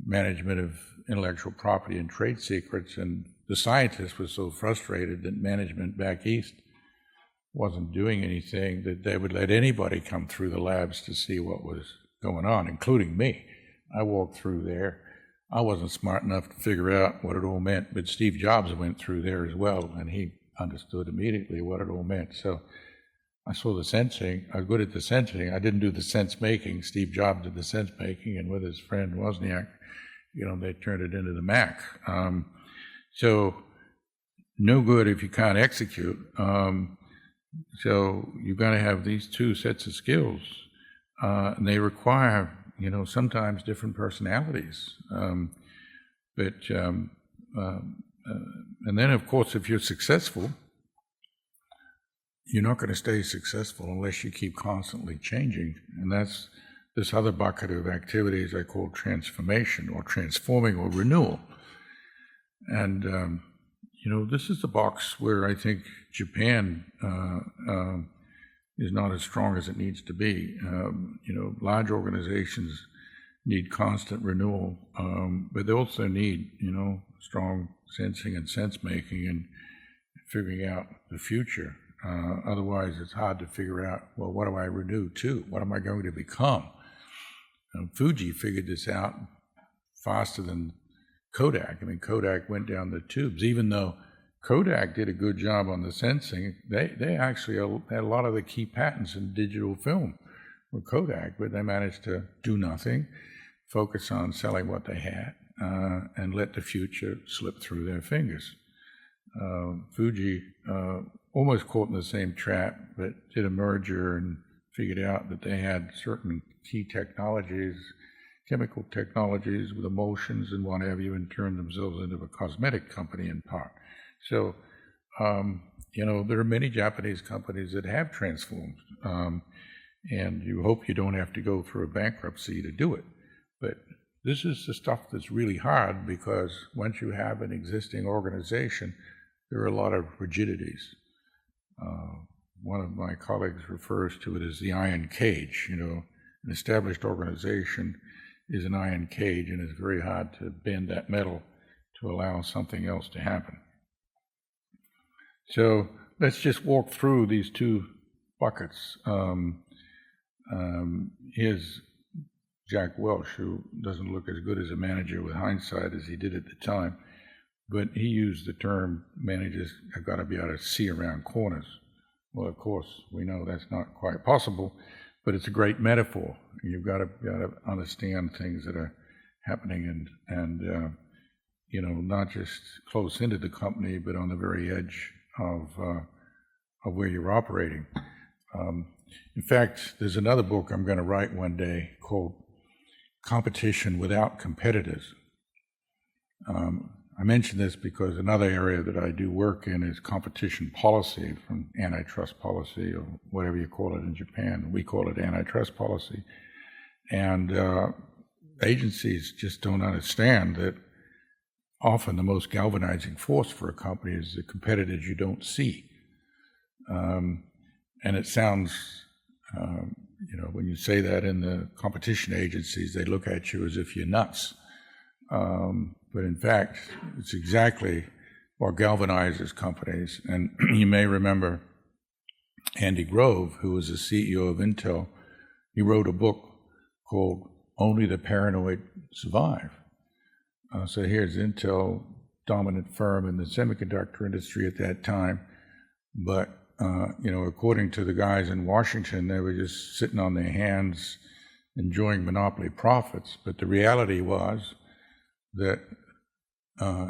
management of intellectual property and trade secrets, and the scientists were so frustrated that management back east wasn't doing anything that they would let anybody come through the labs to see what was going on, including me. I walked through there. I wasn't smart enough to figure out what it all meant, but Steve Jobs went through there as well, and he understood immediately what it all meant. So I saw the sensing. I was good at the sensing. I didn't do the sense-making. Steve Jobs did the sense-making, and with his friend Wozniak, they turned it into the Mac. So no good if you can't execute. So you've got to have these two sets of skills, and they require sometimes different personalities. And then, of course, if you're successful, you're not going to stay successful unless you keep constantly changing. And that's this other bucket of activities I call transformation, or transforming, or renewal. And, this is the box where I think Japan is not as strong as it needs to be. Large organizations need constant renewal, but they also need, strong sensing and sense-making and figuring out the future. Otherwise, it's hard to figure out, well, what do I renew to? What am I going to become? Fuji figured this out faster than Kodak. I mean, Kodak went down the tubes. Even though Kodak did a good job on the sensing, they actually had a lot of the key patents in digital film with Kodak, but they managed to do nothing, focus on selling what they had, and let the future slip through their fingers. Fuji almost caught in the same trap, but did a merger and figured out that they had certain key technologies, chemical technologies with emulsions and what have you, and turned themselves into a cosmetic company in part. So, there are many Japanese companies that have transformed, and you hope you don't have to go through a bankruptcy to do it. But this is the stuff that's really hard, because once you have an existing organization, there are a lot of rigidities. One of my colleagues refers to it as the iron cage. An established organization is an iron cage, and it's very hard to bend that metal to allow something else to happen. So let's just walk through these two buckets. Here's Jack Welch, who doesn't look as good as a manager with hindsight as he did at the time, but he used the term, managers have got to be able to see around corners. Well, of course, we know that's not quite possible, but it's a great metaphor. You've got to understand things that are happening and not just close into the company, but on the very edge of where you're operating. In fact, there's another book I'm going to write one day called Competition Without Competitors. I mention this because another area that I do work in is competition policy, from antitrust policy or whatever you call it in Japan. We call it antitrust policy. And agencies just don't understand that often the most galvanizing force for a company is the competitors you don't see. And it sounds, when you say that in the competition agencies, they look at you as if you're nuts. But in fact, it's exactly what galvanizes companies. And you may remember Andy Grove, who was the CEO of Intel. He wrote a book called Only the Paranoid Survive. So here's Intel, dominant firm in the semiconductor industry at that time. But, according to the guys in Washington, they were just sitting on their hands enjoying monopoly profits. But the reality was that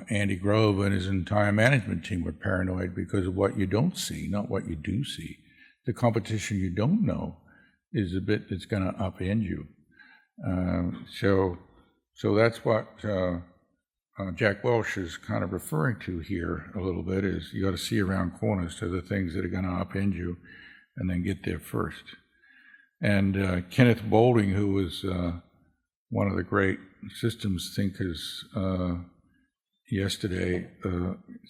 Andy Grove and his entire management team were paranoid because of what you don't see, not what you do see. The competition you don't know is the bit that's going to upend you. So that's what Jack Welch is kind of referring to here a little bit, is you got to see around corners to the things that are going to upend you and then get there first. And Kenneth Boulding, who was one of the great systems thinkers yesterday,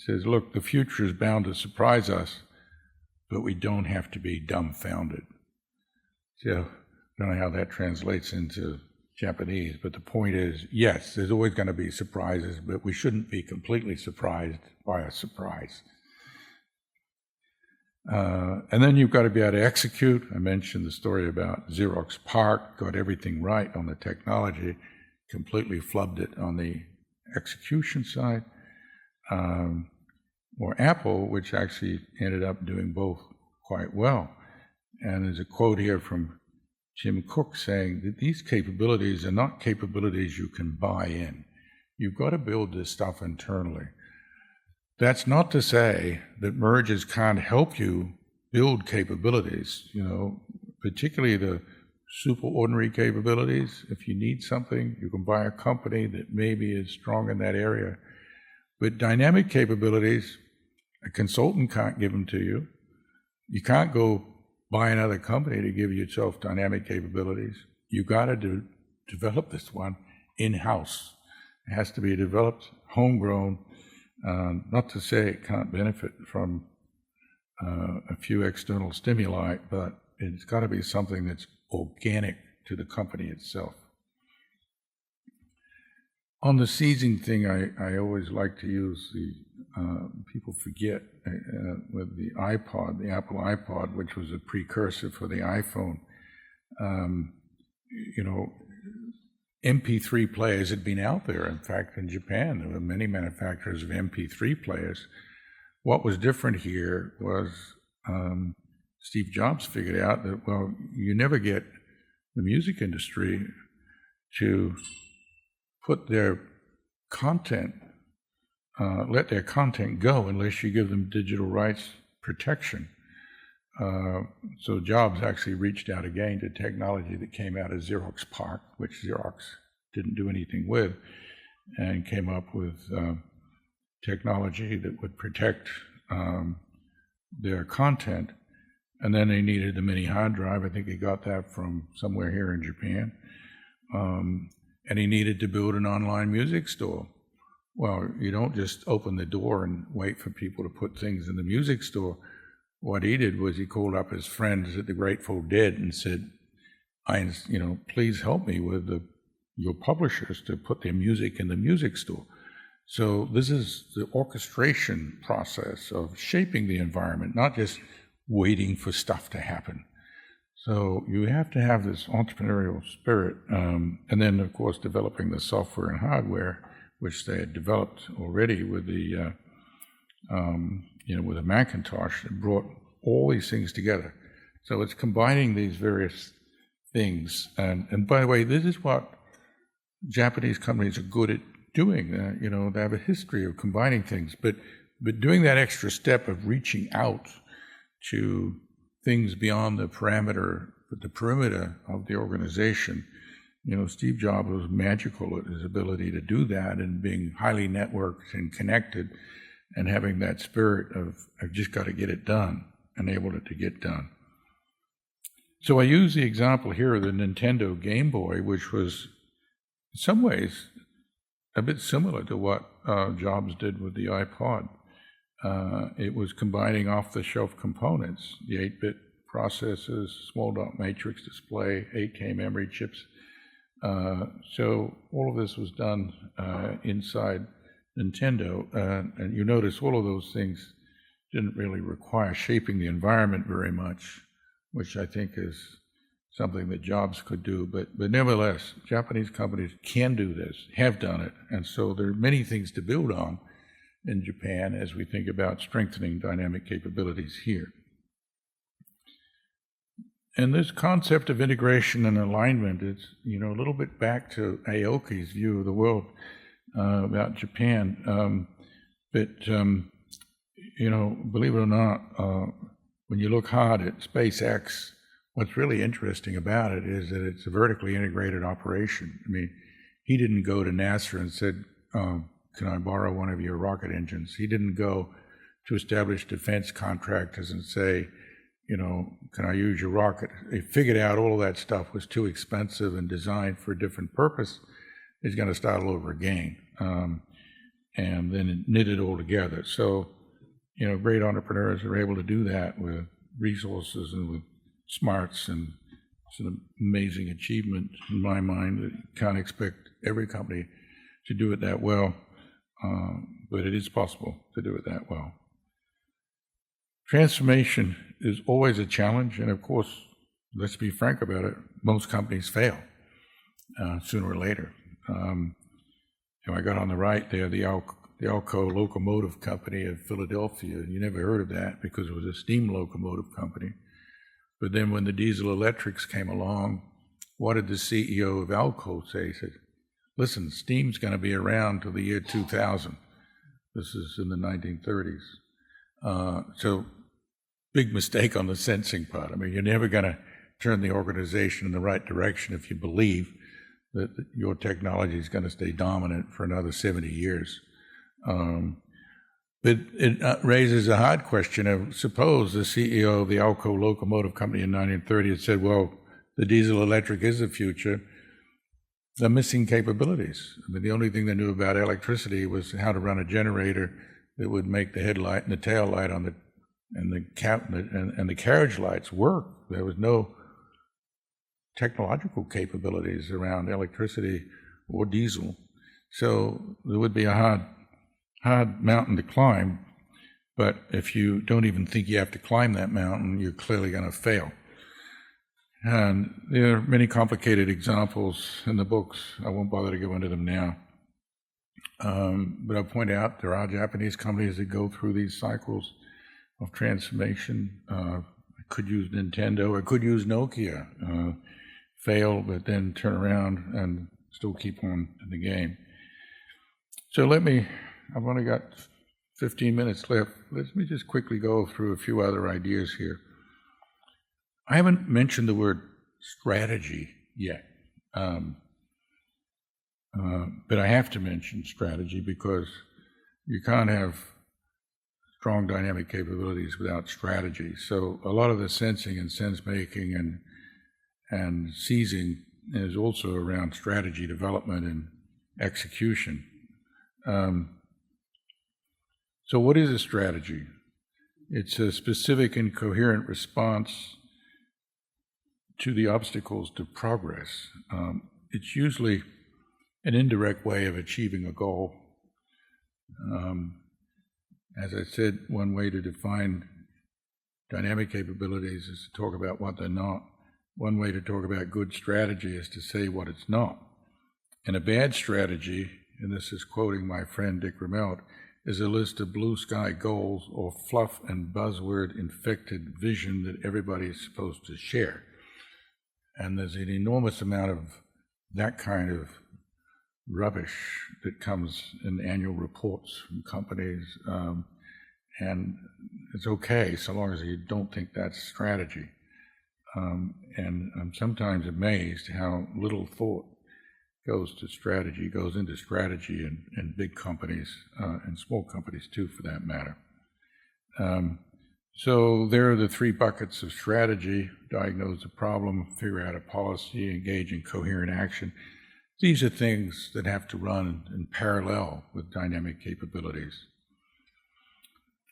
says, look, the future is bound to surprise us, but we don't have to be dumbfounded. So I don't know how that translates into Japanese, but the point is, yes, there's always going to be surprises, but we shouldn't be completely surprised by a surprise. And then you've got to be able to execute. I mentioned the story about Xerox PARC, got everything right on the technology, completely flubbed it on the execution side. Or Apple, which actually ended up doing both quite well. And there's a quote here from Jim Cook saying that these capabilities are not capabilities you can buy in. You've got to build this stuff internally. That's not to say that mergers can't help you build capabilities, particularly the super ordinary capabilities. If you need something, you can buy a company that maybe is strong in that area. But dynamic capabilities, a consultant can't give them to you. You can't go buy another company to give yourself dynamic capabilities. You got to develop this one in-house. It has to be developed, homegrown. Not to say it can't benefit from a few external stimuli, but it's got to be something that's organic to the company itself. On the seizing thing, I always like to use people forget with the iPod, the Apple iPod, which was a precursor for the iPhone. MP3 players had been out there. In fact, in Japan, there were many manufacturers of MP3 players. What was different here was Steve Jobs figured out that, well, you never get the music industry to put their content, let their content go unless you give them digital rights protection. So Jobs actually reached out again to technology that came out of Xerox PARC, which Xerox didn't do anything with, and came up with technology that would protect their content. And then they needed the mini hard drive. I think he got that from somewhere here in Japan. And he needed to build an online music store. Well, you don't just open the door and wait for people to put things in the music store. What he did was he called up his friends at the Grateful Dead and said, please help me with your publishers to put their music in the music store. So this is the orchestration process of shaping the environment, not just waiting for stuff to happen. So you have to have this entrepreneurial spirit, and then, of course, developing the software and hardware, which they had developed already with the with the Macintosh, that brought all these things together. So it's combining these various things. And by the way, this is what Japanese companies are good at doing. They have a history of combining things, but doing that extra step of reaching out to things beyond the perimeter of the organization. Steve Jobs was magical at his ability to do that, and being highly networked and connected, and having that spirit of, I've just got to get it done, enabled it to get done. So I use the example here of the Nintendo Game Boy, which was in some ways a bit similar to what Jobs did with the iPod. It was combining off-the-shelf components, the 8-bit processors, small dot matrix display, 8K memory chips. So all of this was done inside Nintendo, and you notice all of those things didn't really require shaping the environment very much, which I think is something that Jobs could do. But nevertheless, Japanese companies can do this, have done it, and so there are many things to build on in Japan as we think about strengthening dynamic capabilities here. And this concept of integration and alignment is, a little bit back to Aoki's view of the world about Japan. Believe it or not, when you look hard at SpaceX, what's really interesting about it is that it's a vertically integrated operation. I mean, he didn't go to NASA and said, can I borrow one of your rocket engines? He didn't go to established defense contractors and say, can I use your rocket? He figured out all of that stuff was too expensive and designed for a different purpose. He's going to start all over again, and then knit it all together. So, great entrepreneurs are able to do that with resources and with smarts, and it's an amazing achievement in my mind. You can't expect every company to do it that well, but it is possible to do it that well. Transformation is always a challenge, and of course, let's be frank about it, most companies fail sooner or later. I got on the right there, the Alco Locomotive Company of Philadelphia. You never heard of that because it was a steam locomotive company. But then when the diesel electrics came along, what did the CEO of Alco say? He said, listen, steam's going to be around till the year 2000. This is in the 1930s. So big mistake on the sensing part. I mean, you're never going to turn the organization in the right direction if you believe that your technology is going to stay dominant for another 70 years. But it raises a hard question of, suppose the CEO of the Alco Locomotive Company in 1930 had said, well, the diesel electric is the future. They're missing capabilities. I mean, the only thing they knew about electricity was how to run a generator that would make the headlight and the tail light on and the carriage lights work. There was no technological capabilities around electricity or diesel. So there would be a hard mountain to climb, but if you don't even think you have to climb that mountain, you're clearly going to fail. And there are many complicated examples in the books. I won't bother to go into them now. But I'll point out there are Japanese companies that go through these cycles of transformation. I could use Nintendo, I could use Nokia, fail, but then turn around and still keep on in the game. So I've only got 15 minutes left. Let me just quickly go through a few other ideas here. I haven't mentioned the word strategy yet, but I have to mention strategy because you can't have strong dynamic capabilities without strategy. So a lot of the sensing and sense-making and seizing is also around strategy development and execution. So what is a strategy? It's a specific and coherent response to the obstacles to progress. It's usually an indirect way of achieving a goal. As I said, one way to define dynamic capabilities is to talk about what they're not. One way to talk about good strategy is to say what it's not. And a bad strategy, and this is quoting my friend Dick Ramelt, is a list of blue sky goals or fluff and buzzword infected vision that everybody is supposed to share. And there's an enormous amount of that kind of rubbish that comes in annual reports from companies, and it's okay so long as you don't think that's strategy. And I'm sometimes amazed how little thought goes into strategy in big companies and small companies too, for that matter. So there are the three buckets of strategy: diagnose the problem, figure out a policy, engage in coherent action. These are things that have to run in parallel with dynamic capabilities.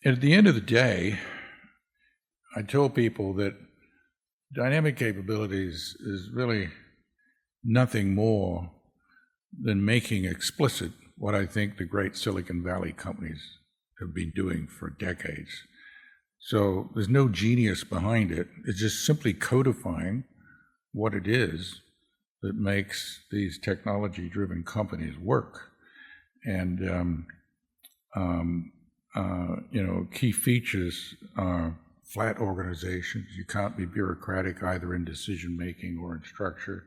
At the end of the day, I tell people that dynamic capabilities is really nothing more than making explicit what I think the great Silicon Valley companies have been doing for decades. So there's no genius behind it. It's just simply codifying what it is that makes these technology-driven companies work. And key features are flat organizations. You can't be bureaucratic either in decision-making or in structure.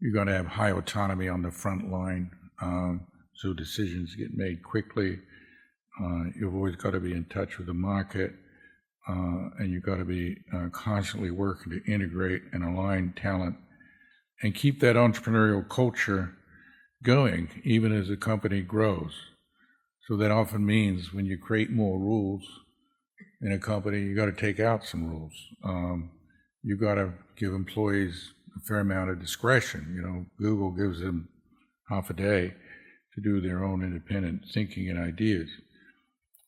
You're going to have high autonomy on the front line, so decisions get made quickly. You've always got to be in touch with the market, and you've got to be constantly working to integrate and align talent and keep that entrepreneurial culture going, even as the company grows. So that often means when you create more rules in a company, you got to take out some rules. You got to give employees a fair amount of discretion. Google gives them half a day to do their own independent thinking and ideas.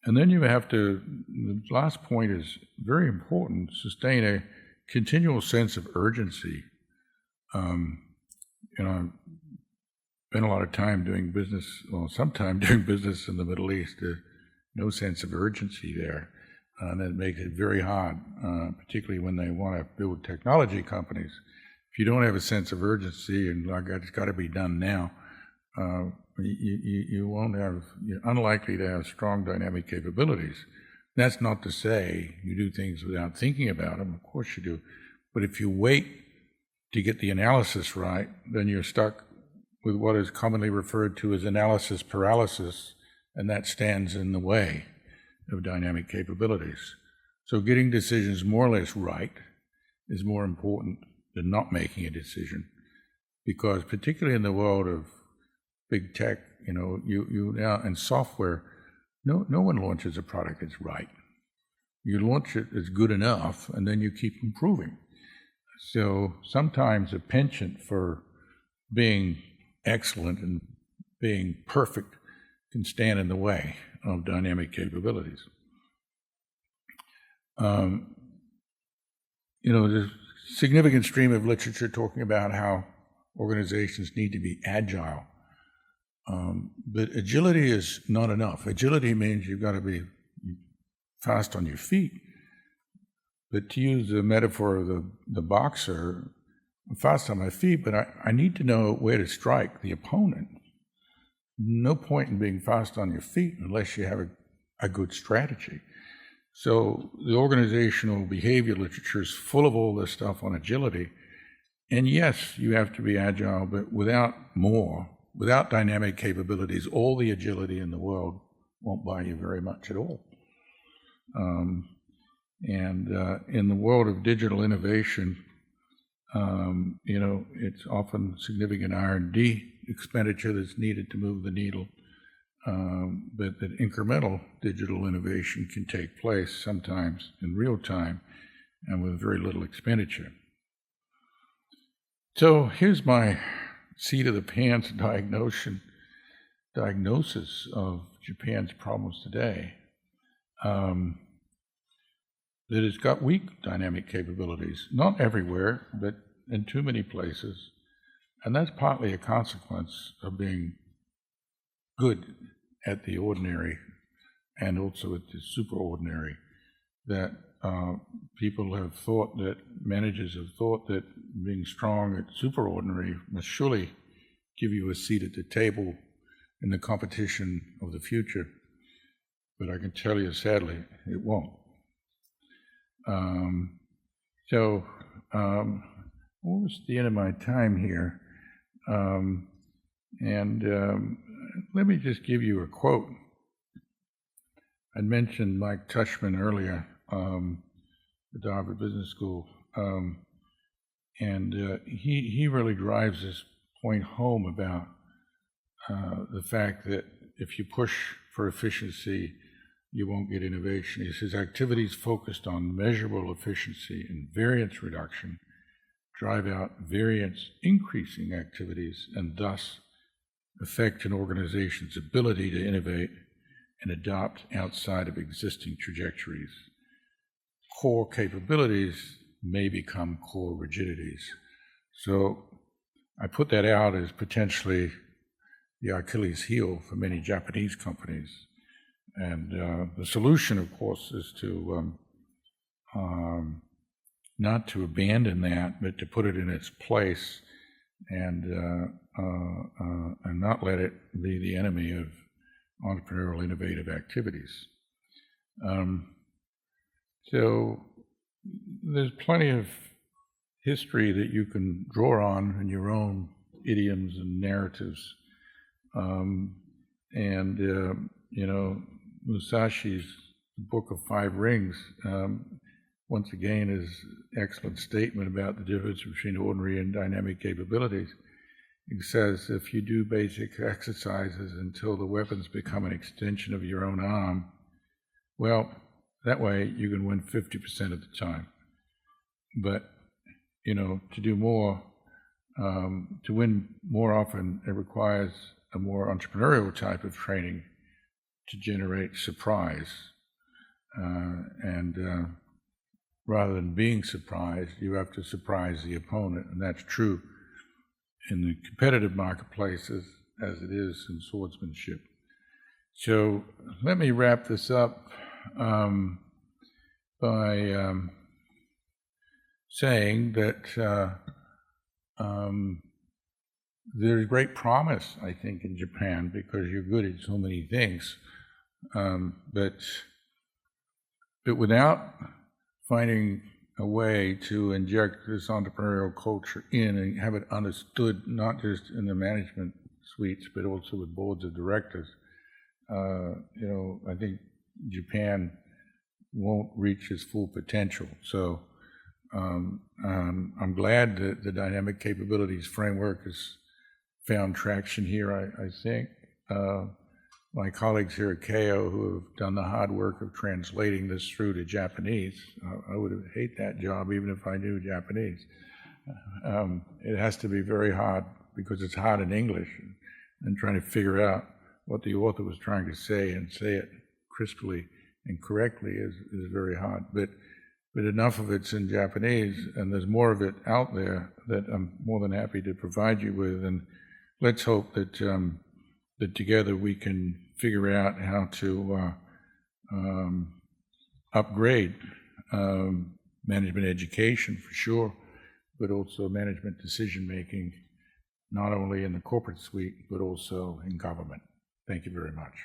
And then you have to, the last point is very important, sustain a continual sense of urgency. I've spent a lot of time doing business, some time doing business in the Middle East. No sense of urgency there. And that makes it very hard, particularly when they want to build technology companies. If you don't have a sense of urgency and like it's got to be done now, you're unlikely to have strong dynamic capabilities. That's not to say you do things without thinking about them. Of course you do. But if you wait to get the analysis right, then you're stuck with what is commonly referred to as analysis paralysis, and that stands in the way of dynamic capabilities. So getting decisions more or less right is more important than not making a decision, because particularly in the world of big tech, you now in software, no one launches a product that's right. You launch it as good enough, and then you keep improving. So sometimes a penchant for being excellent and being perfect can stand in the way of dynamic capabilities. There's a significant stream of literature talking about how organizations need to be agile. But agility is not enough. Agility means you've got to be fast on your feet. But to use the metaphor of the boxer, I'm fast on my feet, but I need to know where to strike the opponent. No point in being fast on your feet unless you have a good strategy. So the organizational behavior literature is full of all this stuff on agility. And yes, you have to be agile, but without dynamic capabilities, all the agility in the world won't buy you very much at all. In the world of digital innovation, it's often significant R&D expenditure that's needed to move the needle, but that incremental digital innovation can take place sometimes in real time and with very little expenditure. So here's my seat of the pants diagnosis of Japan's problems today. That it's got weak dynamic capabilities, not everywhere, but in too many places. And that's partly a consequence of being good at the ordinary and also at the superordinary, that people have thought, that managers have thought that being strong at superordinary must surely give you a seat at the table in the competition of the future. But I can tell you, sadly, it won't. Almost the end of my time here. Let me just give you a quote. I mentioned Mike Tushman earlier, at the Harvard Business School, he really drives this point home about the fact that if you push for efficiency, you won't get innovation. He says activities focused on measurable efficiency and variance reduction drive out variance increasing activities and thus affect an organization's ability to innovate and adopt outside of existing trajectories. Core capabilities may become core rigidities. So I put that out as potentially the Achilles heel for many Japanese companies. And the solution, of course, is to not to abandon that, but to put it in its place and not let it be the enemy of entrepreneurial innovative activities. So there's plenty of history that you can draw on in your own idioms and narratives. Musashi's Book of Five Rings, once again, is an excellent statement about the difference between ordinary and dynamic capabilities. He says, if you do basic exercises until the weapons become an extension of your own arm, well, that way you can win 50% of the time. But, to do more, to win more often, it requires a more entrepreneurial type of training to generate surprise. Rather than being surprised, you have to surprise the opponent, and that's true in the competitive marketplace as it is in swordsmanship. So let me wrap this up by saying that there's great promise, I think, in Japan because you're good at so many things. But without finding a way to inject this entrepreneurial culture in and have it understood not just in the management suites but also with boards of directors, I think Japan won't reach its full potential. So I'm glad that the dynamic capabilities framework has found traction here, I think. My colleagues here at Keio who have done the hard work of translating this through to Japanese, I would hate that job even if I knew Japanese. It has to be very hard because it's hard in English, and trying to figure out what the author was trying to say and say it crisply and correctly is very hard. But enough of it's in Japanese, and there's more of it out there that I'm more than happy to provide you with. And let's hope that that together we can figure out how to upgrade management education for sure, but also management decision-making, not only in the corporate suite, but also in government. Thank you very much.